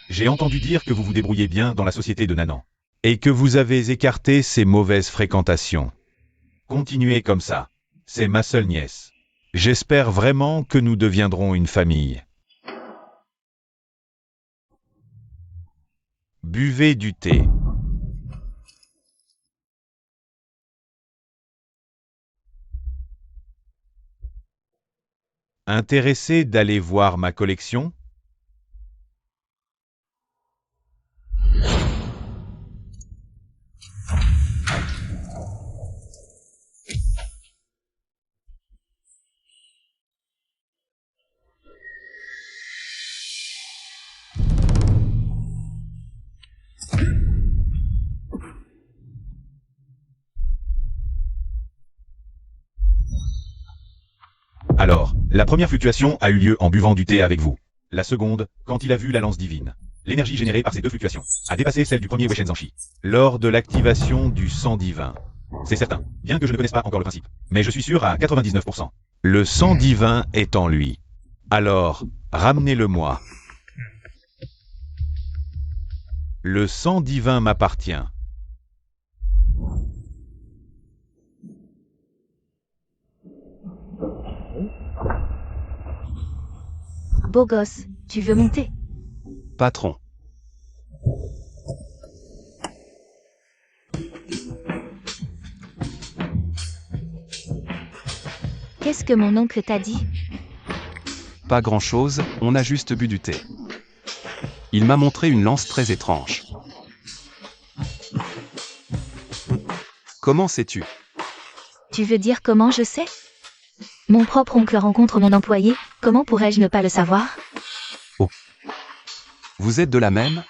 J'ai entendu dire que vous vous débrouillez bien dans la société de Nanan. Et que vous avez écarté ces mauvaises fréquentations. Continuez comme ça. C'est ma seule nièce. J'espère vraiment que nous deviendrons une famille. Buvez du thé. Intéressé d'aller voir ma collection? Alors, la première fluctuation a eu lieu en buvant du thé avec vous. La seconde, quand il a vu la lance divine. L'énergie générée par ces deux fluctuations a dépassé celle du premier Weshenzanshi. Lors de l'activation du sang divin. C'est certain, bien que je ne connaisse pas encore le principe. Mais je suis sûr à 99%. Le sang divin est en lui. Alors, ramenez-le-moi. Le sang divin m'appartient. Beau gosse, tu veux monter? Patron. Qu'est-ce que mon oncle t'a dit? Pas grand-chose, on a juste bu du thé. Il m'a montré une lance très étrange. Comment sais-tu? Tu veux dire comment je sais? Mon propre oncle rencontre mon employé, comment pourrais-je ne pas le savoir? Vous êtes de la même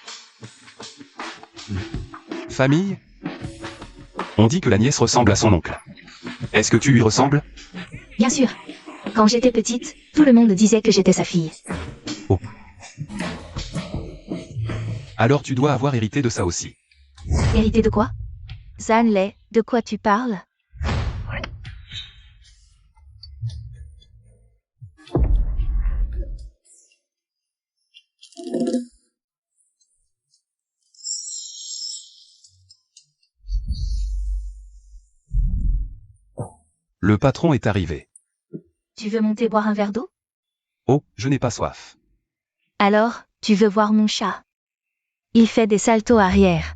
famille? On dit que la nièce ressemble à son oncle. Est-ce que tu lui ressembles? Bien sûr. Quand j'étais petite, tout le monde disait que j'étais sa fille. Alors tu dois avoir hérité de ça aussi. Hérité de quoi? Zanley, de quoi tu parles? Le patron est arrivé. Tu veux monter boire un verre d'eau? Oh, je n'ai pas soif. Alors, tu veux voir mon chat? Il fait des saltos arrière.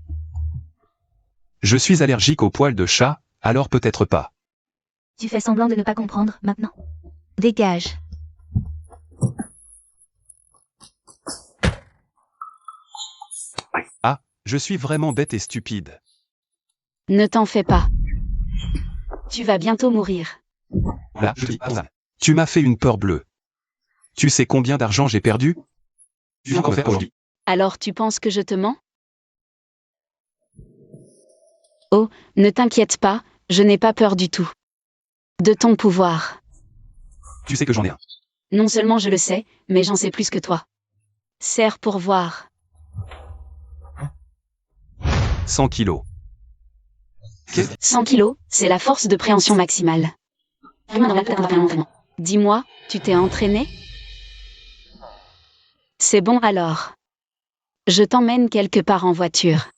Je suis allergique aux poils de chat, alors peut-être pas. Tu fais semblant de ne pas comprendre, maintenant. Dégage. Ah, je suis vraiment bête et stupide. Ne t'en fais pas. Tu vas bientôt mourir. Là, je dis Tarzan. Tu m'as fait une peur bleue. Tu sais combien d'argent j'ai perdu? Tu viens qu'en faire aujourd'hui. Alors tu penses que je te mens? Oh, ne t'inquiète pas, je n'ai pas peur du tout. De ton pouvoir. Tu sais que j'en ai un. Non seulement je le sais, mais j'en sais plus que toi. Serre pour voir. 100 kilos. 100 kilos, c'est la force de préhension maximale. Humain normal peut atteindre un entraînement. Dis-moi, tu t'es entraîné? C'est bon alors. Je t'emmène quelque part en voiture.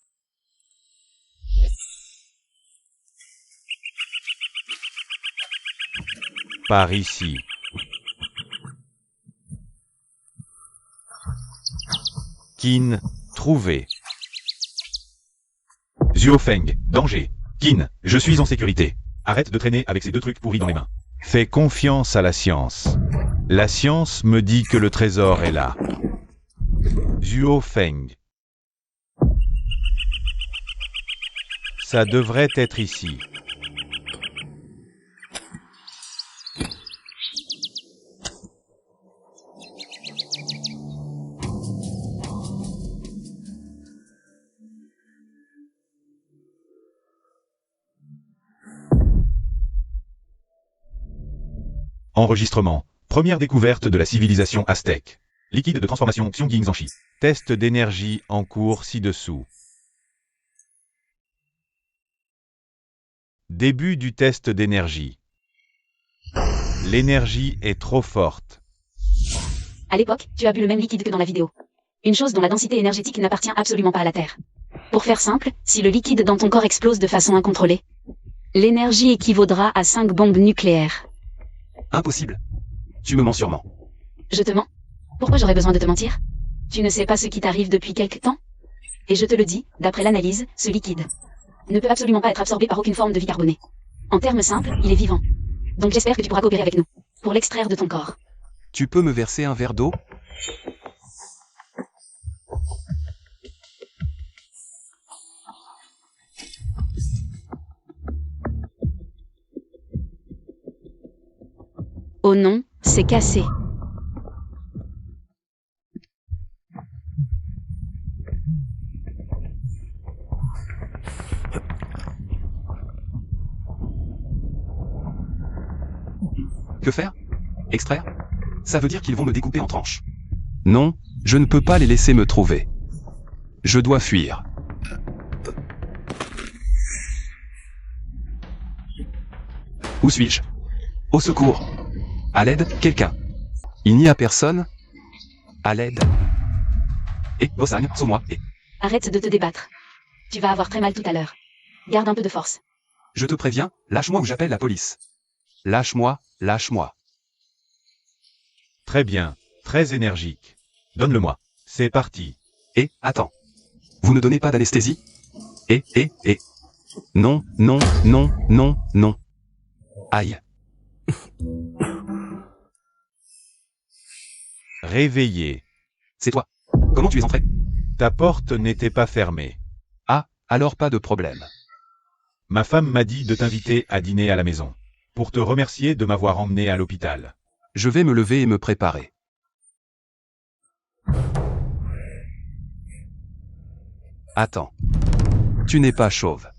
Par ici. Qin, trouvé. Zuofeng, danger. Qin, je suis en sécurité. Arrête de traîner avec ces deux trucs pourris dans les mains. Fais confiance à la science. La science me dit que le trésor est là. Zuofeng. Ça devrait être ici. Enregistrement. Première découverte de la civilisation aztèque. Liquide de transformation Xiongqing Zanshi. Test d'énergie en cours ci-dessous. Début du test d'énergie. L'énergie est trop forte. À l'époque, tu as bu le même liquide que dans la vidéo. Une chose dont la densité énergétique n'appartient absolument pas à la Terre. Pour faire simple, si le liquide dans ton corps explose de façon incontrôlée, l'énergie équivaudra à 5 bombes nucléaires. Impossible. Tu me mens sûrement. Je te mens? Pourquoi j'aurais besoin de te mentir? Tu ne sais pas ce qui t'arrive depuis quelque temps? Et je te le dis, d'après l'analyse, ce liquide ne peut absolument pas être absorbé par aucune forme de vie carbonée. En termes simples, il est vivant. Donc j'espère que tu pourras coopérer avec nous, pour l'extraire de ton corps. Tu peux me verser un verre d'eau? Oh non, c'est cassé. Que faire? Extraire? Ça veut dire qu'ils vont me découper en tranches. Non, je ne peux pas les laisser me trouver. Je dois fuir. Où suis-je? Au secours! À l'aide, quelqu'un. Il n'y a personne? À l'aide. Bossang, sauve-moi, Arrête de te débattre. Tu vas avoir très mal tout à l'heure. Garde un peu de force. Je te préviens, lâche-moi ou j'appelle la police. Lâche-moi, lâche-moi. Très bien, très énergique. Donne-le-moi. C'est parti. Attends. Vous ne donnez pas d'anesthésie? Non, non, non, non, non. Aïe. Réveillé. C'est toi. Comment tu es entré? Ta porte n'était pas fermée. Ah, alors pas de problème. Ma femme m'a dit de t'inviter à dîner à la maison. Pour te remercier de m'avoir emmené à l'hôpital. Je vais me lever et me préparer. Attends. Tu n'es pas chauve.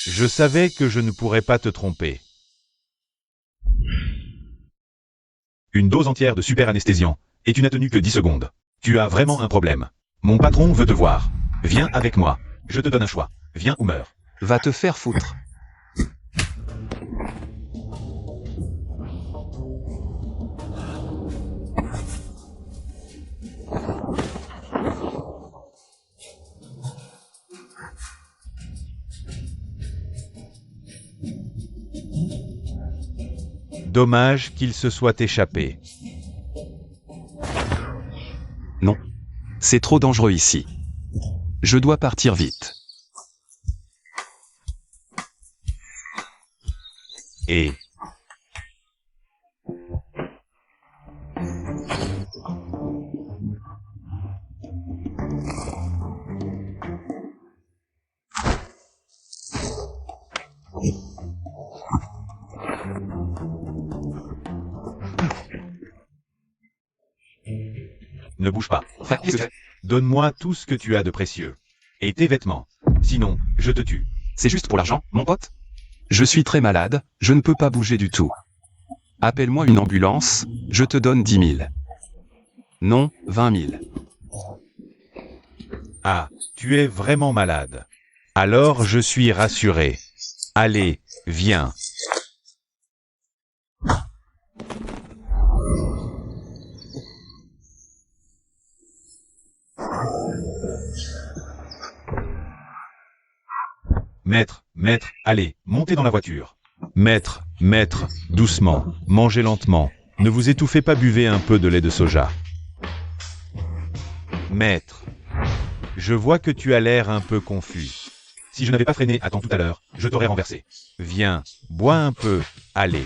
Je savais que je ne pourrais pas te tromper. Une dose entière de super anesthésiant, et tu n'as tenu que 10 secondes. Tu as vraiment un problème. Mon patron veut te voir. Viens avec moi. Je te donne un choix. Viens ou meurs. Va te faire foutre. Dommage qu'il se soit échappé. Non. C'est trop dangereux ici. Je dois partir vite. Et... Ne bouge pas. Donne-moi tout ce que tu as de précieux. Et tes vêtements. Sinon, je te tue. C'est juste pour l'argent, mon pote? Je suis très malade, je ne peux pas bouger du tout. Appelle-moi une ambulance, je te donne 10 000. Non, 20 000. Ah, tu es vraiment malade. Alors je suis rassuré. Allez, viens. Maître, allez, montez dans la voiture. Maître, doucement, mangez lentement. Ne vous étouffez pas, buvez un peu de lait de soja. Maître, je vois que tu as l'air un peu confus. Si je n'avais pas freiné à temps tout à l'heure, je t'aurais renversé. Viens, bois un peu, allez.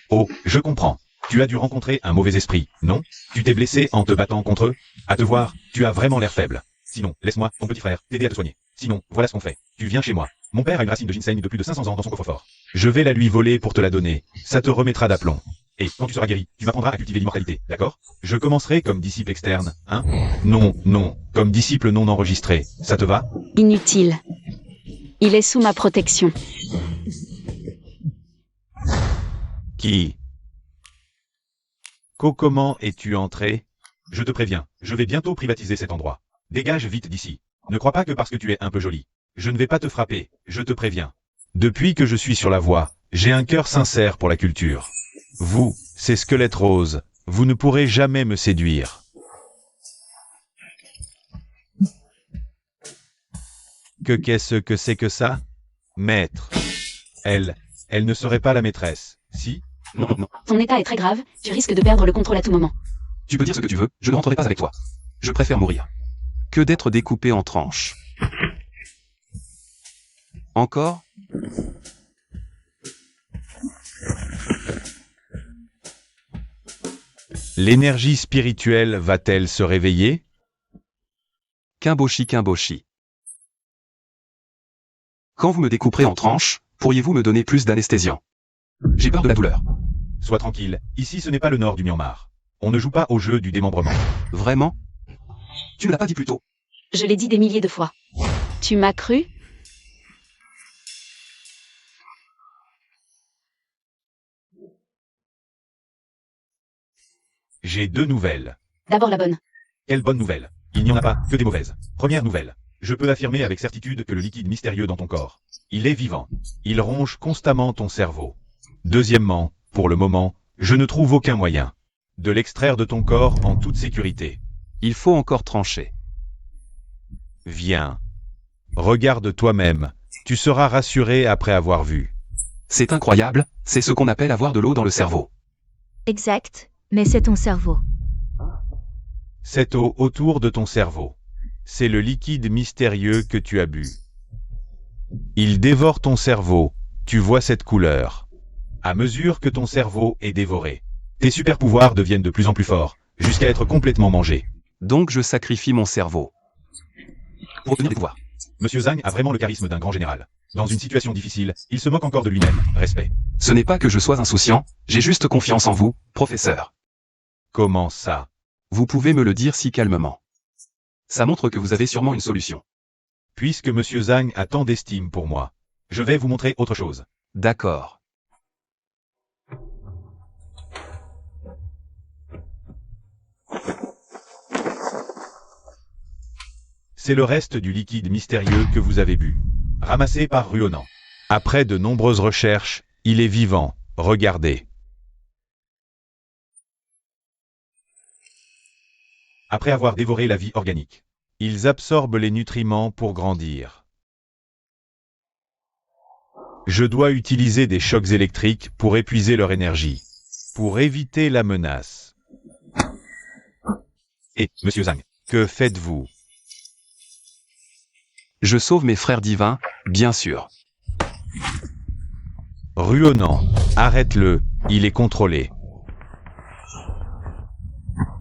Oh, je comprends. Tu as dû rencontrer un mauvais esprit, non? Tu t'es blessé en te battant contre eux? À te voir, tu as vraiment l'air faible. Sinon, laisse-moi, ton petit frère, t'aider à te soigner. Sinon, voilà ce qu'on fait. Tu viens chez moi. Mon père a une racine de ginseng de plus de 500 ans dans son coffre-fort. Je vais la lui voler pour te la donner. Ça te remettra d'aplomb. Et quand tu seras guéri, tu m'apprendras à cultiver l'immortalité, d'accord? Je commencerai comme disciple externe, hein? Non, comme disciple non enregistré. Ça te va? Inutile. Il est sous ma protection. Qui? Comment es-tu entré? Je te préviens, je vais bientôt privatiser cet endroit. Dégage vite d'ici. Ne crois pas que parce que tu es un peu jolie. Je ne vais pas te frapper, je te préviens. Depuis que je suis sur la voie, j'ai un cœur sincère pour la culture. Vous, ces squelettes roses, vous ne pourrez jamais me séduire. Qu'est-ce que c'est que ça? Maître. Elle ne serait pas la maîtresse, si? Non. Ton état est très grave, tu risques de perdre le contrôle à tout moment. Tu peux dire ce que tu veux, je ne rentrerai pas avec toi. Je préfère mourir que d'être découpé en tranches. Encore? L'énergie spirituelle va-t-elle se réveiller? Kimboshi. Quand vous me découperez en tranches, pourriez-vous me donner plus d'anesthésiant? J'ai peur de la douleur. Sois tranquille, ici ce n'est pas le nord du Myanmar. On ne joue pas au jeu du démembrement. Vraiment? Tu ne l'as pas dit plus tôt. Je l'ai dit des milliers de fois. Tu m'as cru? J'ai deux nouvelles. D'abord la bonne. Quelle bonne nouvelle? Il n'y en a pas que des mauvaises. Première nouvelle. Je peux affirmer avec certitude que le liquide mystérieux dans ton corps, il est vivant. Il ronge constamment ton cerveau. Deuxièmement, pour le moment, je ne trouve aucun moyen de l'extraire de ton corps en toute sécurité. Il faut encore trancher. Viens. Regarde toi-même. Tu seras rassuré après avoir vu. C'est incroyable, c'est ce qu'on appelle avoir de l'eau dans le cerveau. Exact, mais c'est ton cerveau. Cette eau autour de ton cerveau. C'est le liquide mystérieux que tu as bu. Il dévore ton cerveau. Tu vois cette couleur. À mesure que ton cerveau est dévoré, tes super pouvoirs deviennent de plus en plus forts, jusqu'à être complètement mangés. Donc je sacrifie mon cerveau pour obtenir des pouvoirs. Monsieur Zhang a vraiment le charisme d'un grand général. Dans une situation difficile, il se moque encore de lui-même. Respect. Ce n'est pas que je sois insouciant, j'ai juste confiance en vous, professeur. Comment ça? Vous pouvez me le dire si calmement. Ça montre que vous avez sûrement une solution. Puisque Monsieur Zhang a tant d'estime pour moi, je vais vous montrer autre chose. D'accord. C'est le reste du liquide mystérieux que vous avez bu, ramassé par Ruonan. Après de nombreuses recherches, il est vivant, regardez. Après avoir dévoré la vie organique, ils absorbent les nutriments pour grandir. Je dois utiliser des chocs électriques pour épuiser leur énergie, pour éviter la menace. Et, Monsieur Zhang, que faites-vous? Je sauve mes frères divins, bien sûr. Ruonan, arrête-le, il est contrôlé.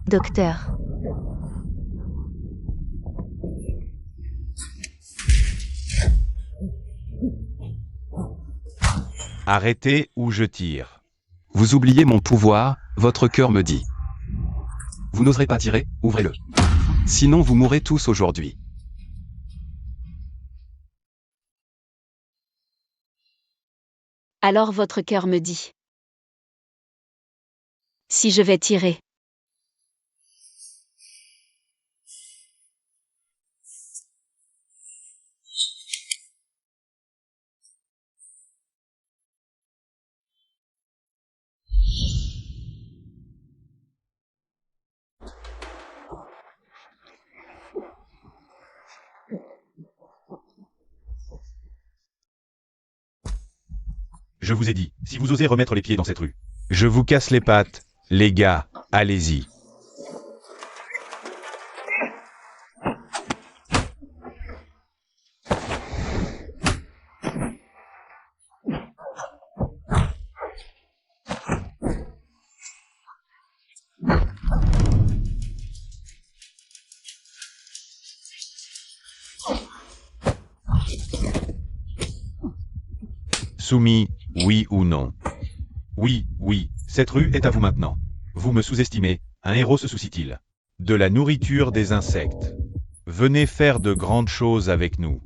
Docteur. Arrêtez ou je tire. Vous oubliez mon pouvoir, votre cœur me dit. Vous n'oserez pas tirer, ouvrez-le. Sinon vous mourrez tous aujourd'hui. Alors votre cœur me dit. Si je vais tirer. Je vous ai dit, si vous osez remettre les pieds dans cette rue, je vous casse les pattes, les gars, allez-y. Soumis, oui ou non? Oui, oui, cette rue est à vous maintenant. Vous me sous-estimez, un héros se soucie-t-il de la nourriture des insectes. Venez faire de grandes choses avec nous.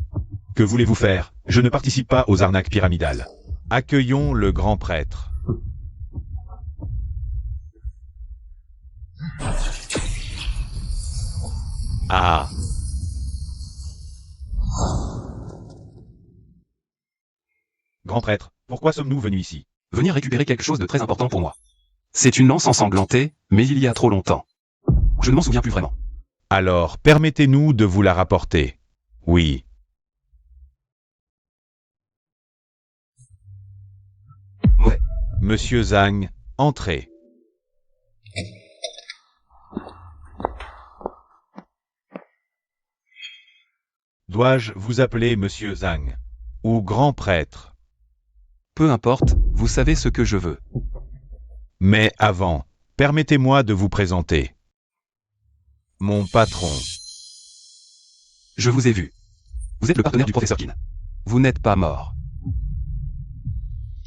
Que voulez-vous faire? Je ne participe pas aux arnaques pyramidales. Accueillons le grand prêtre. Ah. Grand prêtre, pourquoi sommes-nous venus ici? Venir récupérer quelque chose de très important pour moi. C'est une lance ensanglantée, mais il y a trop longtemps. Je ne m'en souviens plus vraiment. Alors, permettez-nous de vous la rapporter. Oui. Ouais. Monsieur Zhang, entrez. Dois-je vous appeler Monsieur Zhang? Ou grand prêtre? Peu importe, vous savez ce que je veux. Mais avant, permettez-moi de vous présenter. Mon patron. Je vous ai vu. Vous êtes le partenaire du professeur Qin. Vous n'êtes pas mort.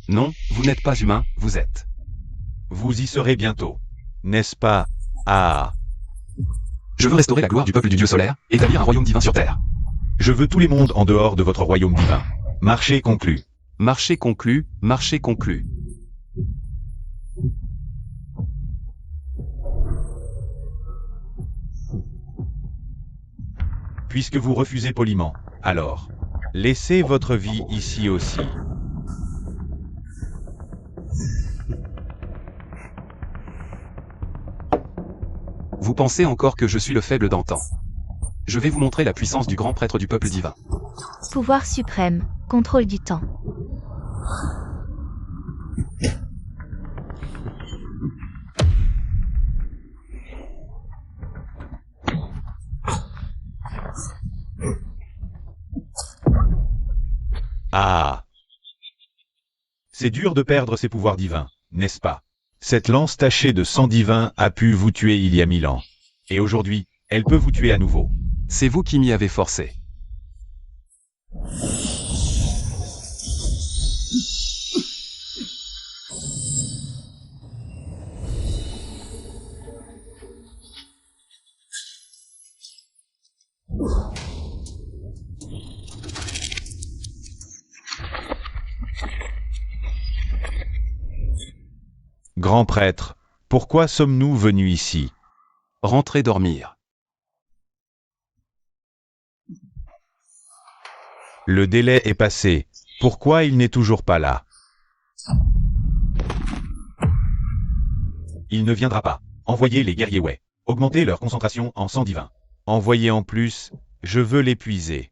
Non, vous n'êtes pas humain, vous êtes. Vous y serez bientôt. N'est-ce pas? Ah. Je veux restaurer la gloire du peuple du dieu solaire, établir un royaume divin sur terre. Je veux tous les mondes en dehors de votre royaume divin. Marché conclu. Marché conclu, marché conclu. Puisque vous refusez poliment, alors, laissez votre vie ici aussi. Vous pensez encore que je suis le faible d'antan. Je vais vous montrer la puissance du grand prêtre du peuple divin. Pouvoir suprême, contrôle du temps. Ah. C'est dur de perdre ses pouvoirs divins, n'est-ce pas? Cette lance tachée de sang divin a pu vous tuer il y a 1000 ans. Et aujourd'hui, elle peut vous tuer à nouveau. C'est vous qui m'y avez forcé. Grand prêtre, pourquoi sommes-nous venus ici? Rentrez dormir. Le délai est passé. Pourquoi il n'est toujours pas là? Il ne viendra pas. Envoyez les guerriers Wei. Augmentez leur concentration en sang divin. Envoyez en plus, je veux l'épuiser.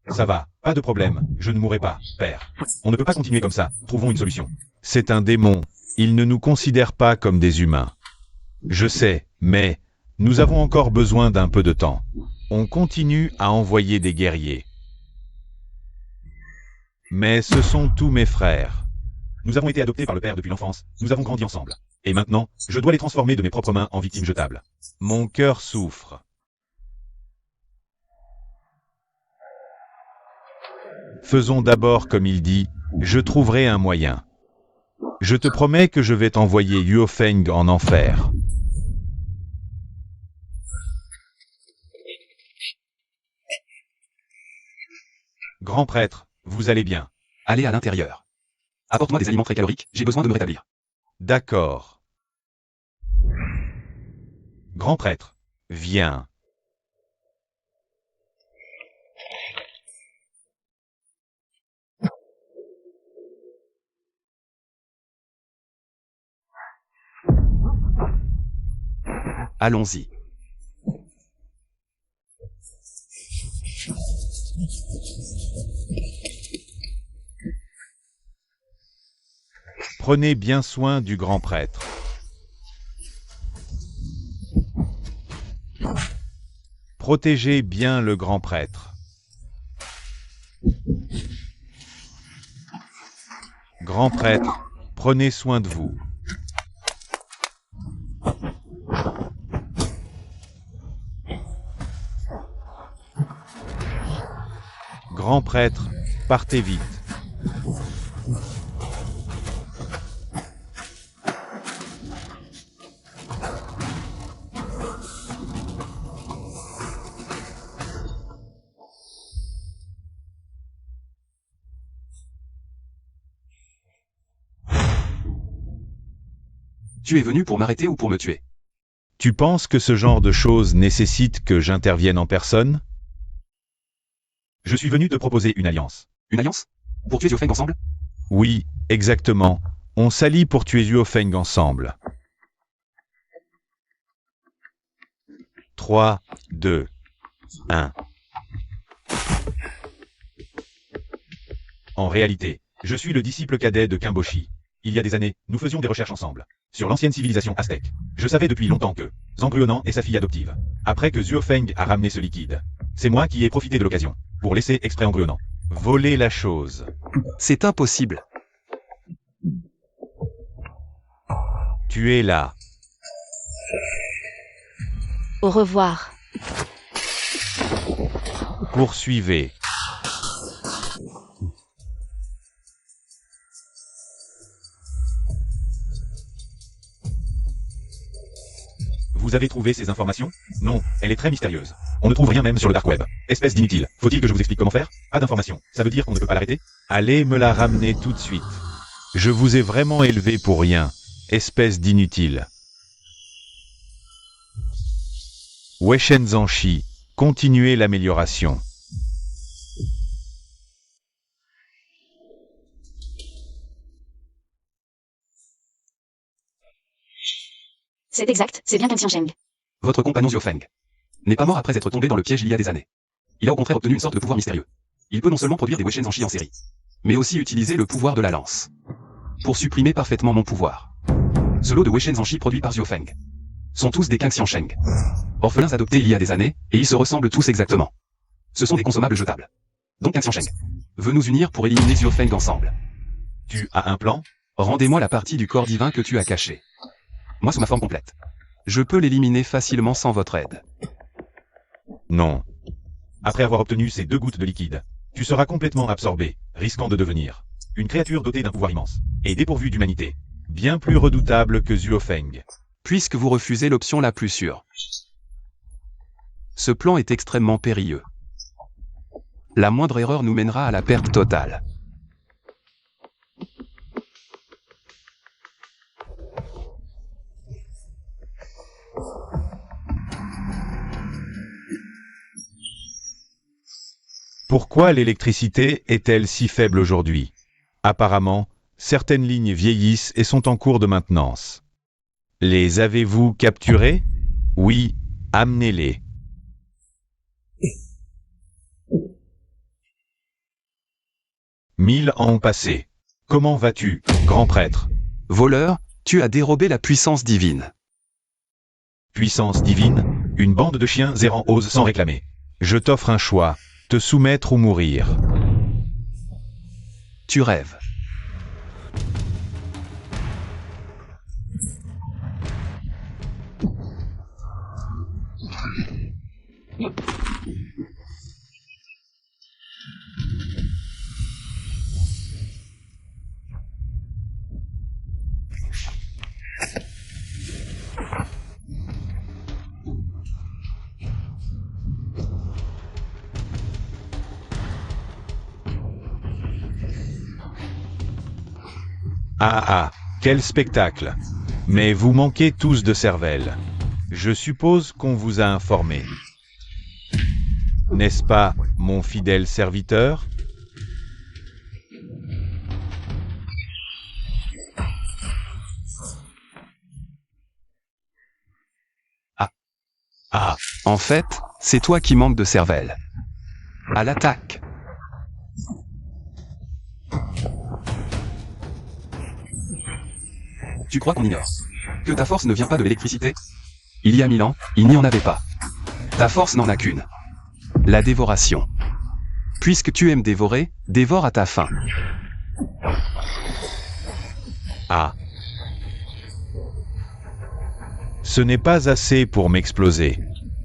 Ça va, pas de problème, je ne mourrai pas, père. On ne peut pas continuer comme ça, trouvons une solution. C'est un démon, il ne nous considère pas comme des humains. Je sais, mais nous avons encore besoin d'un peu de temps. On continue à envoyer des guerriers. Mais ce sont tous mes frères. Nous avons été adoptés par le père depuis l'enfance, nous avons grandi ensemble. Et maintenant, je dois les transformer de mes propres mains en victimes jetables. Mon cœur souffre. Faisons d'abord comme il dit, je trouverai un moyen. Je te promets que je vais t'envoyer Yuo Feng en enfer. Grand prêtre, vous allez bien. Allez à l'intérieur. Apporte-moi des aliments très caloriques, j'ai besoin de me rétablir. D'accord. Grand prêtre, viens. Allons-y. Prenez bien soin du grand prêtre. Protégez bien le grand prêtre. Grand prêtre, prenez soin de vous. Grand prêtre, partez vite. Tu es venu pour m'arrêter ou pour me tuer? Tu penses que ce genre de choses nécessite que j'intervienne en personne? Je suis venu te proposer une alliance. Une alliance? Pour tuer Xiaofeng ensemble? Oui, exactement. On s'allie pour tuer Xiaofeng ensemble. 3, 2, 1. En réalité, je suis le disciple cadet de Kimboshi. Il y a des années, nous faisions des recherches ensemble. Sur l'ancienne civilisation aztèque. Je savais depuis longtemps que Zangruonan est sa fille adoptive. Après que Xiaofeng a ramené ce liquide, c'est moi qui ai profité de l'occasion pour laisser exprès Zangruonan voler la chose. C'est impossible. Tu es là. Au revoir. Poursuivez. Vous avez trouvé ces informations? Non, elle est très mystérieuse. On ne trouve rien même sur le dark web. Espèce d'inutile. Faut-il que je vous explique comment faire? Pas d'informations. Ça veut dire qu'on ne peut pas l'arrêter? Allez me la ramener tout de suite. Je vous ai vraiment élevé pour rien. Espèce d'inutile. Weishen Zanshi, continuez l'amélioration. C'est exact, c'est bien Kang Xiansheng. Votre compagnon Xiaofeng n'est pas mort après être tombé dans le piège il y a des années. Il a au contraire obtenu une sorte de pouvoir mystérieux. Il peut non seulement produire des Weishen Zanshi en série, mais aussi utiliser le pouvoir de la lance pour supprimer parfaitement mon pouvoir. Ce lot de Weishen Zanshi produits par Xiaofeng sont tous des Kang Xiansheng, orphelins adoptés il y a des années, et ils se ressemblent tous exactement. Ce sont des consommables jetables. Donc Kang Xiansheng veut nous unir pour éliminer Xiaofeng ensemble. Tu as un plan? Rendez-moi la partie du corps divin que tu as cachée. Moi sous ma forme complète. Je peux l'éliminer facilement sans votre aide. Non. Après avoir obtenu ces 2 gouttes de liquide, tu seras complètement absorbé, risquant de devenir une créature dotée d'un pouvoir immense, et dépourvue d'humanité, bien plus redoutable que Xiaofeng. Puisque vous refusez l'option la plus sûre. Ce plan est extrêmement périlleux. La moindre erreur nous mènera à la perte totale. Pourquoi l'électricité est-elle si faible aujourd'hui? Apparemment, certaines lignes vieillissent et sont en cours de maintenance. Les avez-vous capturées? Oui, amenez-les. Mille ans ont passé. Comment vas-tu, grand prêtre? Voleur, tu as dérobé la puissance divine. Puissance divine? Une bande de chiens errants ose s'en réclamer. Je t'offre un choix, te soumettre ou mourir. Tu rêves. Ah ah, quel spectacle! Mais vous manquez tous de cervelle. Je suppose qu'on vous a informé. N'est-ce pas, mon fidèle serviteur? Ah, en fait, c'est toi qui manques de cervelle. À l'attaque. Tu crois qu'on ignore que ta force ne vient pas de l'électricité? Il y a 1000 ans, il n'y en avait pas. Ta force n'en a qu'une. La dévoration. Puisque tu aimes dévorer, dévore à ta faim. Ah. Ce n'est pas assez pour m'exploser.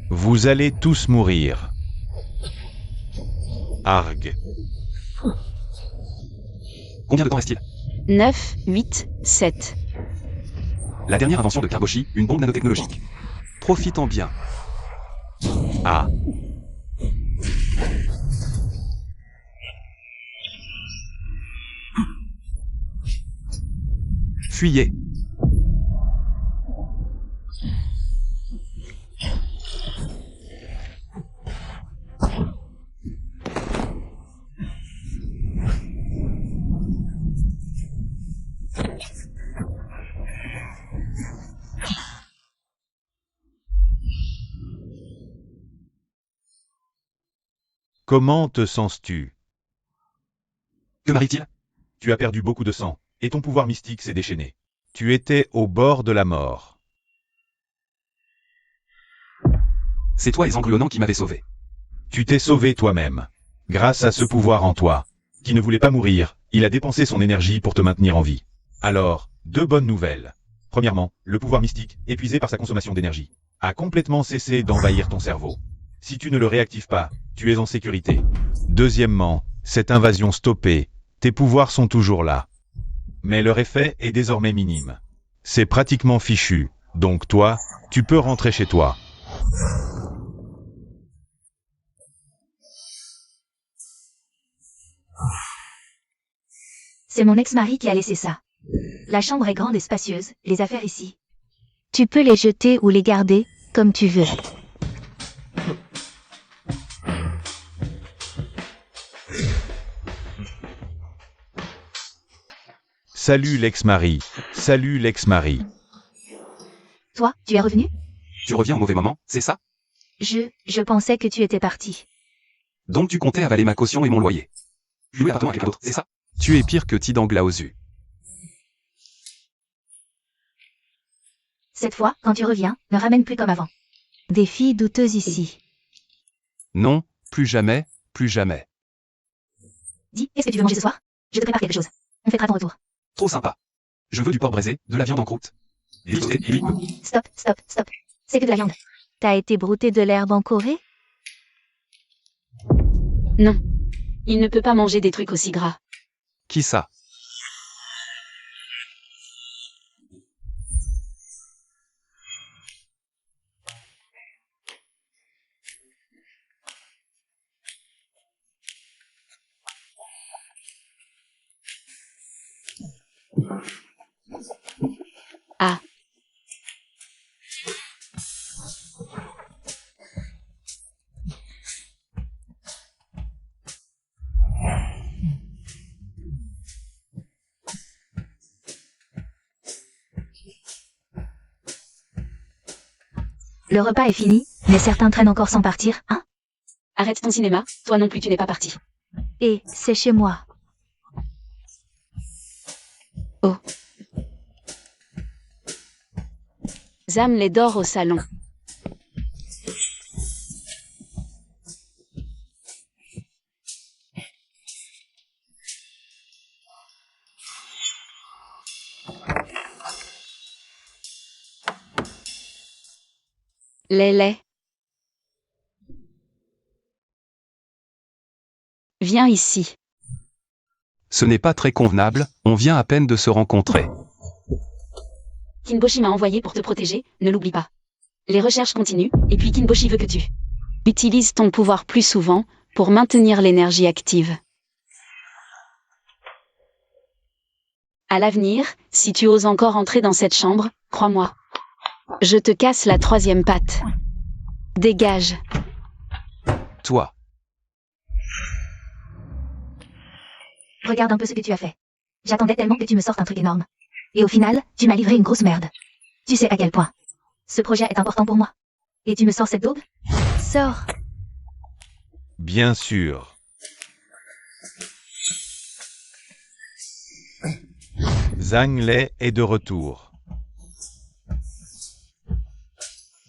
Vous allez tous mourir. Arg. Combien de temps reste-t-il? 9, 8, 7. La dernière invention de Karboshi, une bombe nanotechnologique. Profitons bien. Ah. Fuyez. Comment te sens-tu? Que m'arrive-t-il? Tu as perdu beaucoup de sang, et ton pouvoir mystique s'est déchaîné. Tu étais au bord de la mort. C'est toi et Zanglionant qui m'avez sauvé. Tu t'es sauvé toi-même. Grâce à ce pouvoir en toi, qui ne voulait pas mourir, il a dépensé son énergie pour te maintenir en vie. Alors, deux bonnes nouvelles. Premièrement, le pouvoir mystique, épuisé par sa consommation d'énergie, a complètement cessé d'envahir ton cerveau. Si tu ne le réactives pas, tu es en sécurité. Deuxièmement, cette invasion stoppée, tes pouvoirs sont toujours là. Mais leur effet est désormais minime. C'est pratiquement fichu, donc toi, tu peux rentrer chez toi. C'est mon ex-mari qui a laissé ça. La chambre est grande et spacieuse, les affaires ici. Tu peux les jeter ou les garder, comme tu veux. Salut l'ex-mari. Salut l'ex-mari. Toi, tu es revenu? Tu reviens au mauvais moment, c'est ça? Je pensais que tu étais parti. Donc tu comptais avaler ma caution et mon loyer. Je louais l'appartement avec quelqu'un d'autre, c'est ça? Tu es pire que Tidang Laozu. Cette fois, quand tu reviens, ne ramène plus comme avant. Des filles douteuses ici. Non, plus jamais, plus jamais. Dis, qu'est-ce que tu veux manger ce soir? Je te prépare quelque chose. On fêtera ton retour. Trop sympa. Je veux du porc braisé, de la viande en croûte. Stop, stop, stop. C'est que de la viande. T'as été brouter de l'herbe en Corée? Non. Il ne peut pas manger des trucs aussi gras. Qui ça? Ah. Le repas est fini, mais certains traînent encore sans partir, hein? Arrête ton cinéma, toi non plus tu n'es pas parti. Et c'est chez moi. Oh. Zam les dort au salon. Lélé. Viens ici. Ce n'est pas très convenable, on vient à peine de se rencontrer. Kinboshi m'a envoyé pour te protéger, ne l'oublie pas. Les recherches continuent, et puis Kinboshi veut que tu utilises ton pouvoir plus souvent pour maintenir l'énergie active. À l'avenir, si tu oses encore entrer dans cette chambre, crois-moi. Je te casse la 3e patte. Dégage. Toi. Regarde un peu ce que tu as fait. J'attendais tellement que tu me sortes un truc énorme. Et au final, tu m'as livré une grosse merde. Tu sais à quel point. Ce projet est important pour moi. Et tu me sors cette daube? Sors. Bien sûr. Zhang Lei est de retour.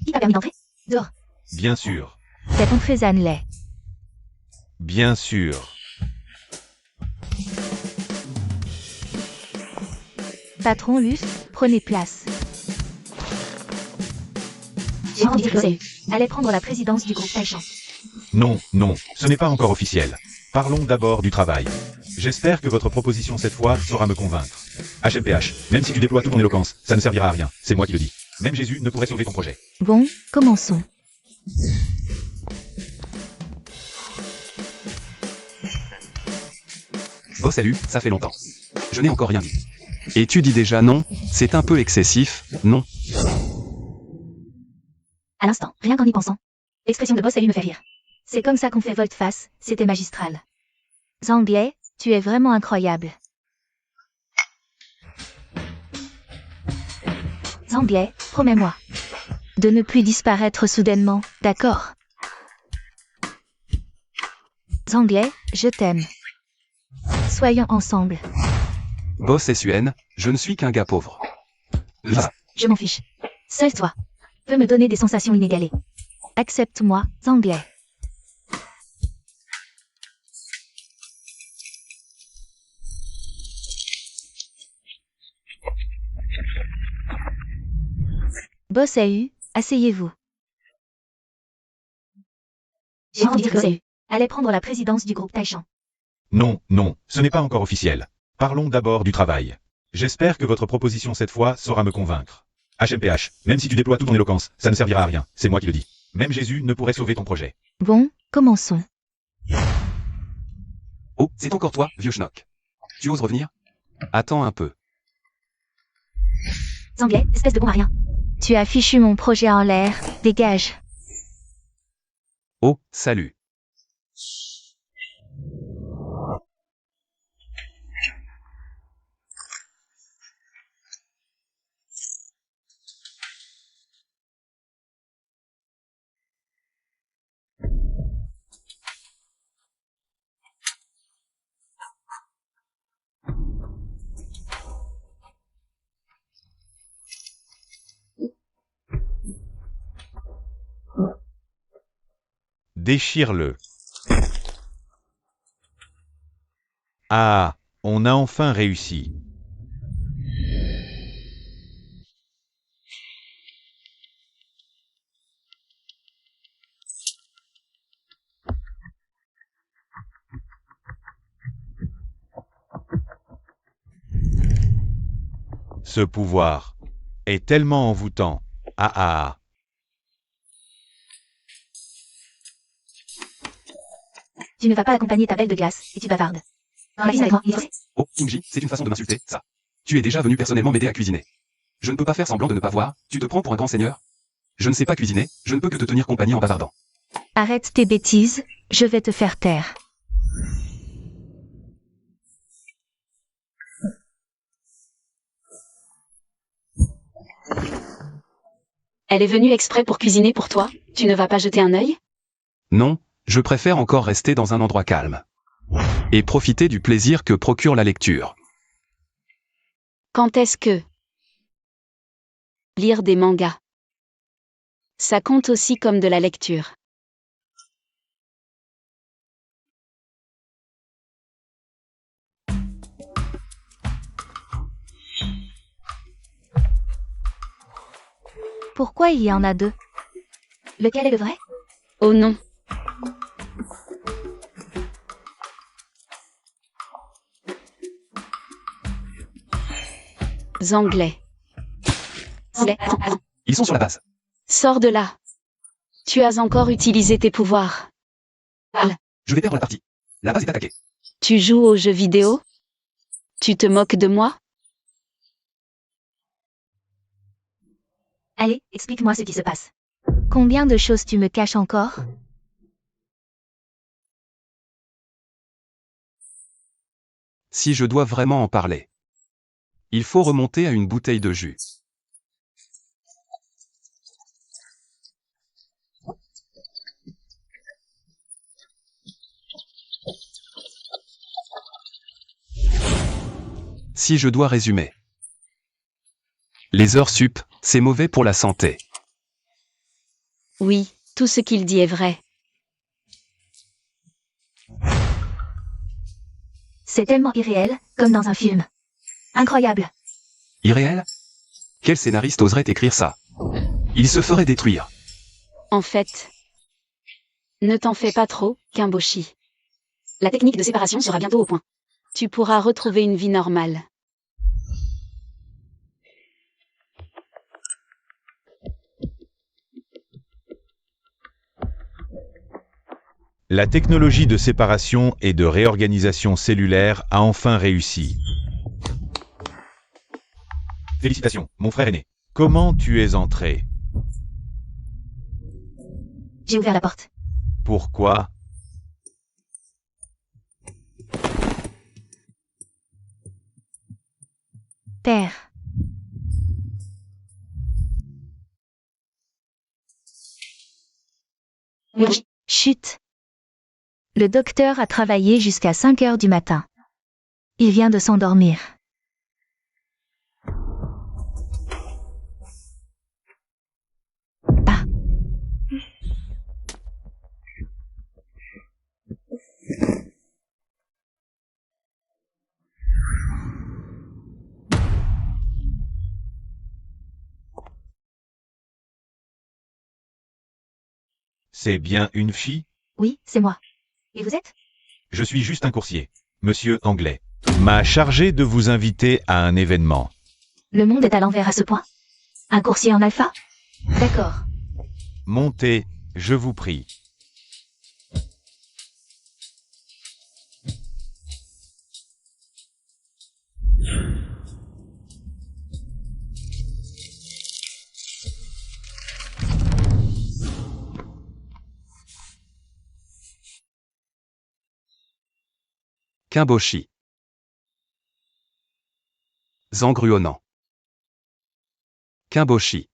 Qui t'a permis d'entrer? Dehors. Bien sûr. Faites entrer Zanley. Bien sûr. Patron Luce, prenez place. J'ai entendu dire que Boss allait prendre la présidence du groupe Taichan. Non, non, ce n'est pas encore officiel. Parlons d'abord du travail. J'espère que votre proposition cette fois saura me convaincre. HMPH, même si tu déploies toute ton éloquence, ça ne servira à rien, c'est moi qui le dis. Même Jésus ne pourrait sauver ton projet. Bon, commençons. Boss salut, ça fait longtemps. Je n'ai encore rien dit. Et tu dis déjà non? C'est un peu excessif, non? À l'instant, rien qu'en y pensant. L'expression de Boss me fait rire. C'est comme ça qu'on fait volte-face, c'était magistral. Zanglais, tu es vraiment incroyable. Zanglais, promets-moi de ne plus disparaître soudainement, d'accord? Zanglais, je t'aime. Soyons ensemble. Boss SUN, je ne suis qu'un gars pauvre. Va. Je m'en fiche. Seul toi peux me donner des sensations inégalées. Accepte-moi, Zanglais. Boss AU, asseyez-vous. J'ai entendu dire que Boss allait prendre la présidence du groupe Taichan. Non, non, ce n'est pas encore officiel. Parlons d'abord du travail. J'espère que votre proposition cette fois saura me convaincre. HMPH, même si tu déploies toute ton éloquence, ça ne servira à rien, c'est moi qui le dis. Même Jésus ne pourrait sauver ton projet. Bon, commençons. Oh, c'est encore toi, vieux schnock. Tu oses revenir? Attends un peu. Zanglais, espèce de bon à rien. Tu as fichu mon projet en l'air, dégage. Oh, salut. Déchire-le. Ah, on a enfin réussi. Ce pouvoir est tellement envoûtant. Ah ah. Tu ne vas pas accompagner ta belle de glace, et tu bavardes. Dans la cuisine avec moi, il est forcé. Oh, Kimji, c'est une façon de m'insulter, ça. Tu es déjà venu personnellement m'aider à cuisiner. Je ne peux pas faire semblant de ne pas voir, tu te prends pour un grand seigneur? Je ne sais pas cuisiner, je ne peux que te tenir compagnie en bavardant. Arrête tes bêtises, je vais te faire taire. Elle est venue exprès pour cuisiner pour toi, tu ne vas pas jeter un œil? Non, je préfère encore rester dans un endroit calme. Et profiter du plaisir que procure la lecture. Quand est-ce que... Lire des mangas. Ça compte aussi comme de la lecture. Pourquoi il y en a deux? Lequel est le vrai? Oh non. Zanglais. Zanglais, attends. Ils sont sur la base. Sors de là. Tu as encore utilisé tes pouvoirs. Je vais perdre la partie. La base est attaquée. Tu joues aux jeux vidéo? Tu te moques de moi? Allez, explique-moi ce qui se passe. Combien de choses tu me caches encore? Si je dois vraiment en parler. Il faut remonter à une bouteille de jus. Si je dois résumer. Les heures sup, c'est mauvais pour la santé. Oui, tout ce qu'il dit est vrai. C'est tellement irréel, comme dans un film. Incroyable. Irréel? Quel scénariste oserait écrire ça? Il se ferait détruire. En fait, ne t'en fais pas trop, Kimboshi. La technique de séparation sera bientôt au point. Tu pourras retrouver une vie normale. La technologie de séparation et de réorganisation cellulaire a enfin réussi. Félicitations, mon frère aîné. Comment tu es entré? J'ai ouvert la porte. Pourquoi? Père. Oui. Chut. Le docteur a travaillé jusqu'à 5 heures du matin. Il vient de s'endormir. Ah. C'est bien une fille? Oui, c'est moi. Et vous êtes? Je suis juste un coursier. Monsieur Anglais m'a chargé de vous inviter à un événement. Le monde est à l'envers à ce point. Un coursier en alpha? D'accord. Montez, je vous prie. Kimboshi. Zangruonant. Kimboshi.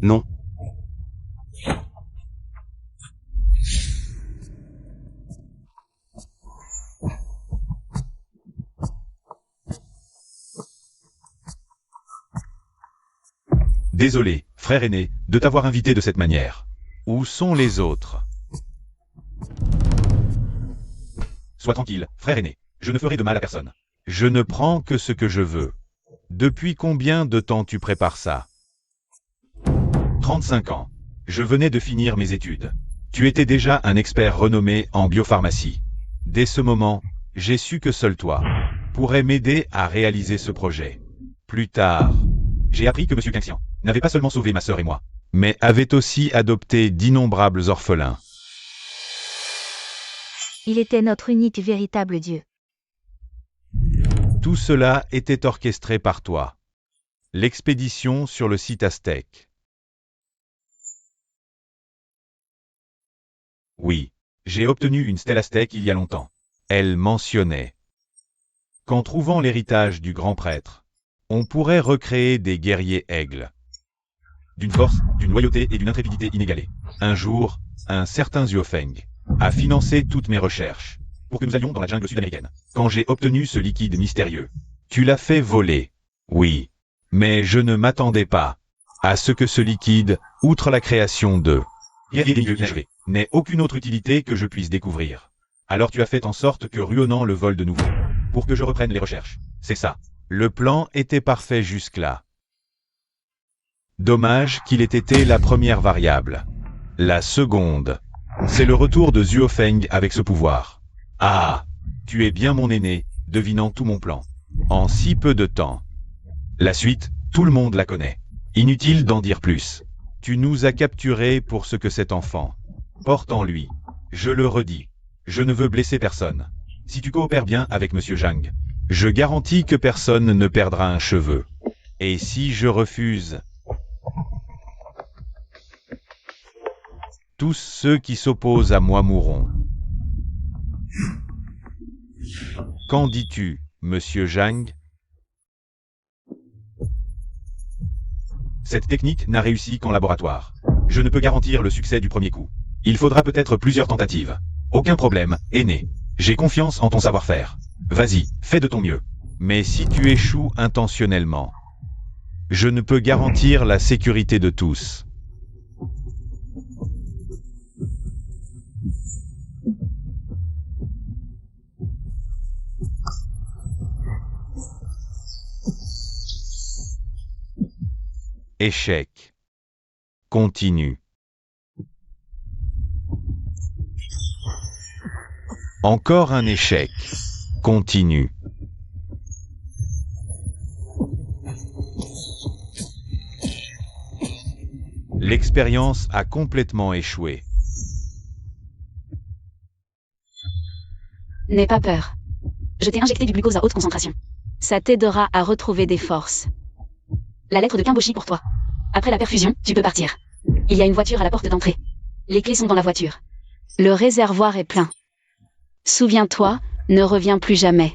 Non. Désolé, frère aîné, de t'avoir invité de cette manière. Où sont les autres? Sois tranquille, frère aîné. Je ne ferai de mal à personne. Je ne prends que ce que je veux. Depuis combien de temps tu prépares ça? 35 ans. Je venais de finir mes études. Tu étais déjà un expert renommé en biopharmacie. Dès ce moment, j'ai su que seul toi pourrais m'aider à réaliser ce projet. Plus tard, j'ai appris que M. Qianxian n'avait pas seulement sauvé ma sœur et moi, mais avait aussi adopté d'innombrables orphelins. Il était notre unique véritable Dieu. Tout cela était orchestré par toi. L'expédition sur le site aztèque. Oui, j'ai obtenu une stèle aztèque il y a longtemps. Elle mentionnait qu'en trouvant l'héritage du grand prêtre, on pourrait recréer des guerriers aigles. D'une force, d'une loyauté et d'une intrépidité inégalées. Un jour, un certain Zuofeng a financé toutes mes recherches pour que nous allions dans la jungle sud-américaine. Quand j'ai obtenu ce liquide mystérieux, tu l'as fait voler. Oui, mais je ne m'attendais pas à ce que ce liquide, outre la création de guerriers inachevés, n'ait aucune autre utilité que je puisse découvrir. Alors tu as fait en sorte que Ruonan le vole de nouveau, pour que je reprenne les recherches. C'est ça. Le plan était parfait jusque-là. Dommage qu'il ait été la première variable. La seconde, c'est le retour de Zuofeng avec ce pouvoir. Ah, tu es bien mon aîné, devinant tout mon plan. En si peu de temps. La suite, tout le monde la connaît. Inutile d'en dire plus. Tu nous as capturés pour ce que cet enfant porte en lui. Je le redis, je ne veux blesser personne. Si tu coopères bien avec Monsieur Zhang, je garantis que personne ne perdra un cheveu. Et si je refuse, tous ceux qui s'opposent à moi mourront. Qu'en dis-tu, Monsieur Zhang? Cette technique n'a réussi qu'en laboratoire. Je ne peux garantir le succès du premier coup. Il faudra peut-être plusieurs tentatives. Aucun problème, aîné. J'ai confiance en ton savoir-faire. Vas-y, fais de ton mieux. Mais si tu échoues intentionnellement, je ne peux garantir la sécurité de tous. Échec. Continue. Encore un échec. Continue. L'expérience a complètement échoué. N'aie pas peur. Je t'ai injecté du glucose à haute concentration. Ça t'aidera à retrouver des forces. La lettre de Kimboshi pour toi. Après la perfusion, tu peux partir. Il y a une voiture à la porte d'entrée. Les clés sont dans la voiture. Le réservoir est plein. Souviens-toi, ne reviens plus jamais.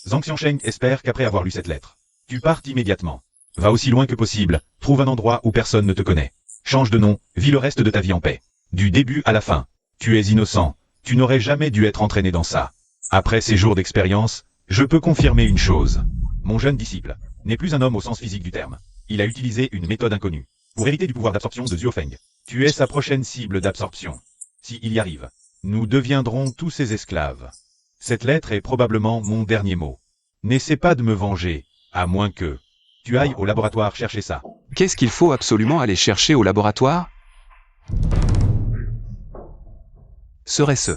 Zhang Xiansheng espère qu'après avoir lu cette lettre, tu partes immédiatement. Va aussi loin que possible, trouve un endroit où personne ne te connaît. Change de nom, vis le reste de ta vie en paix. Du début à la fin, tu es innocent, tu n'aurais jamais dû être entraîné dans ça. Après ces jours d'expérience, je peux confirmer une chose. Mon jeune disciple n'est plus un homme au sens physique du terme. Il a utilisé une méthode inconnue pour hériter du pouvoir d'absorption de Zuofeng. Tu es sa prochaine cible d'absorption. S'il y arrive, nous deviendrons tous ses esclaves. Cette lettre est probablement mon dernier mot. N'essaie pas de me venger, à moins que tu ailles au laboratoire chercher ça. Qu'est-ce qu'il faut absolument aller chercher au laboratoire? Serait-ce?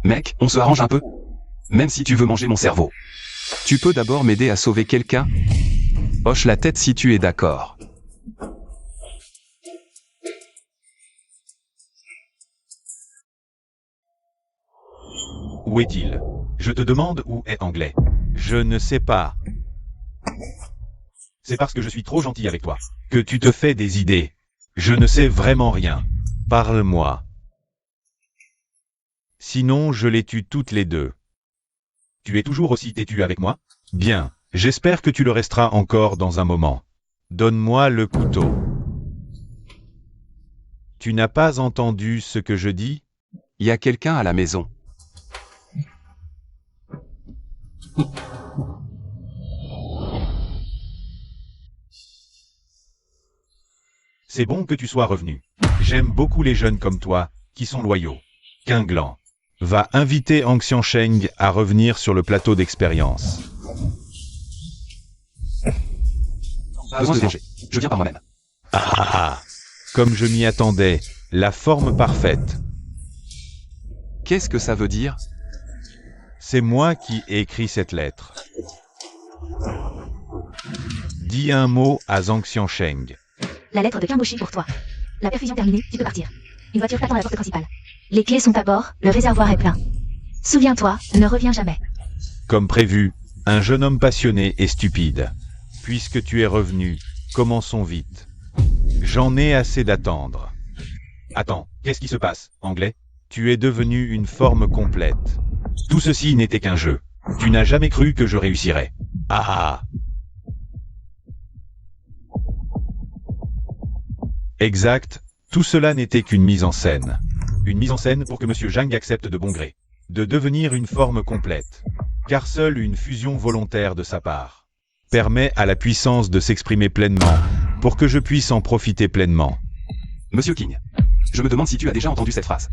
Mec, on se arrange un peu? Même si tu veux manger mon cerveau. Tu peux d'abord m'aider à sauver quelqu'un? Hoche la tête si tu es d'accord. Où est-il? Je te demande où est Anglais. Je ne sais pas. C'est parce que je suis trop gentil avec toi que tu te fais des idées. Je ne sais vraiment rien. Parle-moi. Sinon, je les tue toutes les deux. Tu es toujours aussi têtu avec moi? Bien, j'espère que tu le resteras encore dans un moment. Donne-moi le couteau. Tu n'as pas entendu ce que je dis? Il y a quelqu'un à la maison. C'est bon que tu sois revenu. J'aime beaucoup les jeunes comme toi, qui sont loyaux. Qinglan va inviter Zhang Xiansheng à revenir sur le plateau d'expérience. Pas besoin de manger. Je viens par moi-même. Ah, comme je m'y attendais, la forme parfaite. Qu'est-ce que ça veut dire? C'est moi qui ai écrit cette lettre. Dis un mot à Zhang Xiansheng. La lettre de Kimboshi pour toi. La perfusion terminée, tu peux partir. Une voiture t'attend à la porte principale. Les clés sont à bord, le réservoir est plein. Souviens-toi, ne reviens jamais. Comme prévu, un jeune homme passionné et stupide. Puisque tu es revenu, commençons vite. J'en ai assez d'attendre. Attends, qu'est-ce qui se passe, Anglais? Tu es devenu une forme complète. Tout ceci n'était qu'un jeu. Tu n'as jamais cru que je réussirais. Ah! Exact, tout cela n'était qu'une mise en scène. Une mise en scène pour que M. Zhang accepte de bon gré de devenir une forme complète. Car seule une fusion volontaire de sa part permet à la puissance de s'exprimer pleinement, pour que je puisse en profiter pleinement. Monsieur King, je me demande si tu as déjà entendu cette phrase.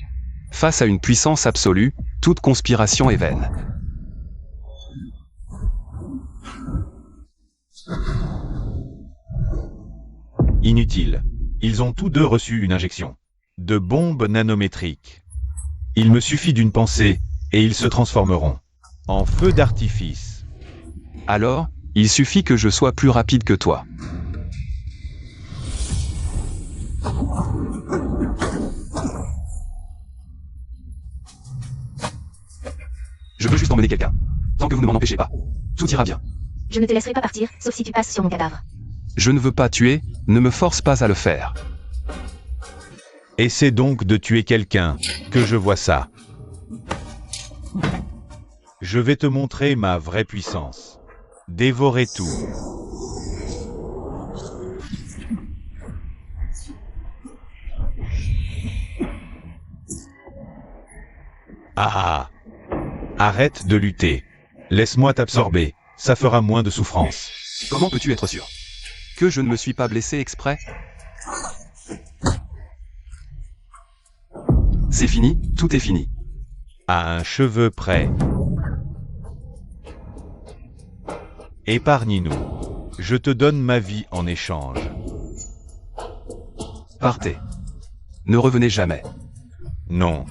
Face à une puissance absolue, toute conspiration est vaine. Inutile. Ils ont tous deux reçu une injection de bombes nanométriques. Il me suffit d'une pensée, et ils se transformeront en feu d'artifice. Alors, il suffit que je sois plus rapide que toi. Je veux juste emmener quelqu'un. Tant que vous ne m'en empêchez pas. Tout ira bien. Je ne te laisserai pas partir, sauf si tu passes sur mon cadavre. Je ne veux pas tuer, ne me force pas à le faire. Essaie donc de tuer quelqu'un, que je vois ça. Je vais te montrer ma vraie puissance. Dévorer tout. Ah ah. Arrête de lutter. Laisse-moi t'absorber, ça fera moins de souffrance. Comment peux-tu être sûr que je ne me suis pas blessé exprès? C'est fini, tout est fini. À un cheveu près. Épargne-nous. Je te donne ma vie en échange. Partez. Ne revenez jamais. Non.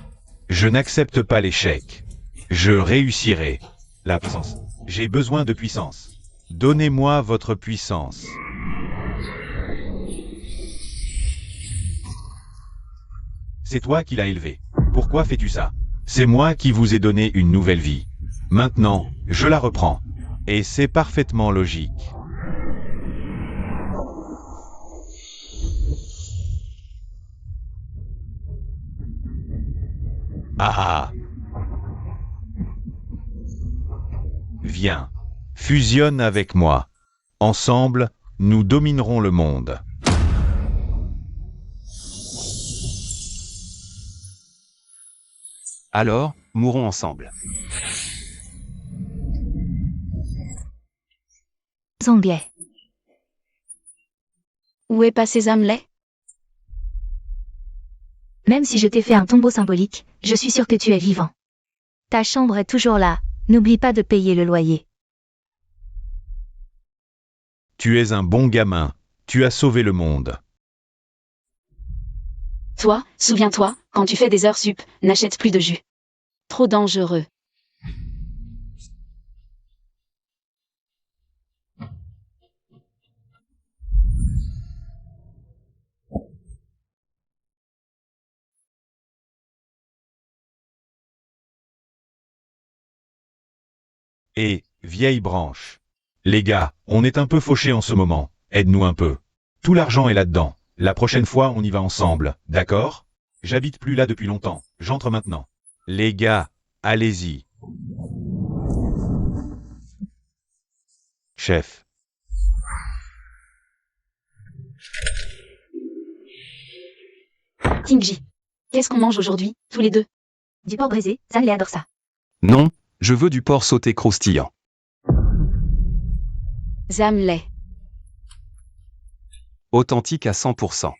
Je n'accepte pas l'échec. Je réussirai. La puissance. J'ai besoin de puissance. Donnez-moi votre puissance. C'est toi qui l'as élevé. Pourquoi fais-tu ça? C'est moi qui vous ai donné une nouvelle vie. Maintenant, je la reprends. Et c'est parfaitement logique. Ah ah. Viens. Fusionne avec moi. Ensemble, nous dominerons le monde. Alors, mourons ensemble. Anglais. Où est passé Zamley? Même si je t'ai fait un tombeau symbolique, je suis sûre que tu es vivant. Ta chambre est toujours là. N'oublie pas de payer le loyer. Tu es un bon gamin. Tu as sauvé le monde. Toi, souviens-toi, quand tu fais des heures sup, n'achète plus de jus. Trop dangereux. Et, vieille branche. Les gars, on est un peu fauchés en ce moment. Aide-nous un peu. Tout l'argent est là-dedans. La prochaine fois, on y va ensemble. D'accord? J'habite plus là depuis longtemps. J'entre maintenant. Les gars, allez-y. Chef. Kingji. Qu'est-ce qu'on mange aujourd'hui, tous les deux? Du porc braisé, Zanley adore ça. Non, je veux du porc sauté croustillant. Zamley. Authentique à 100%.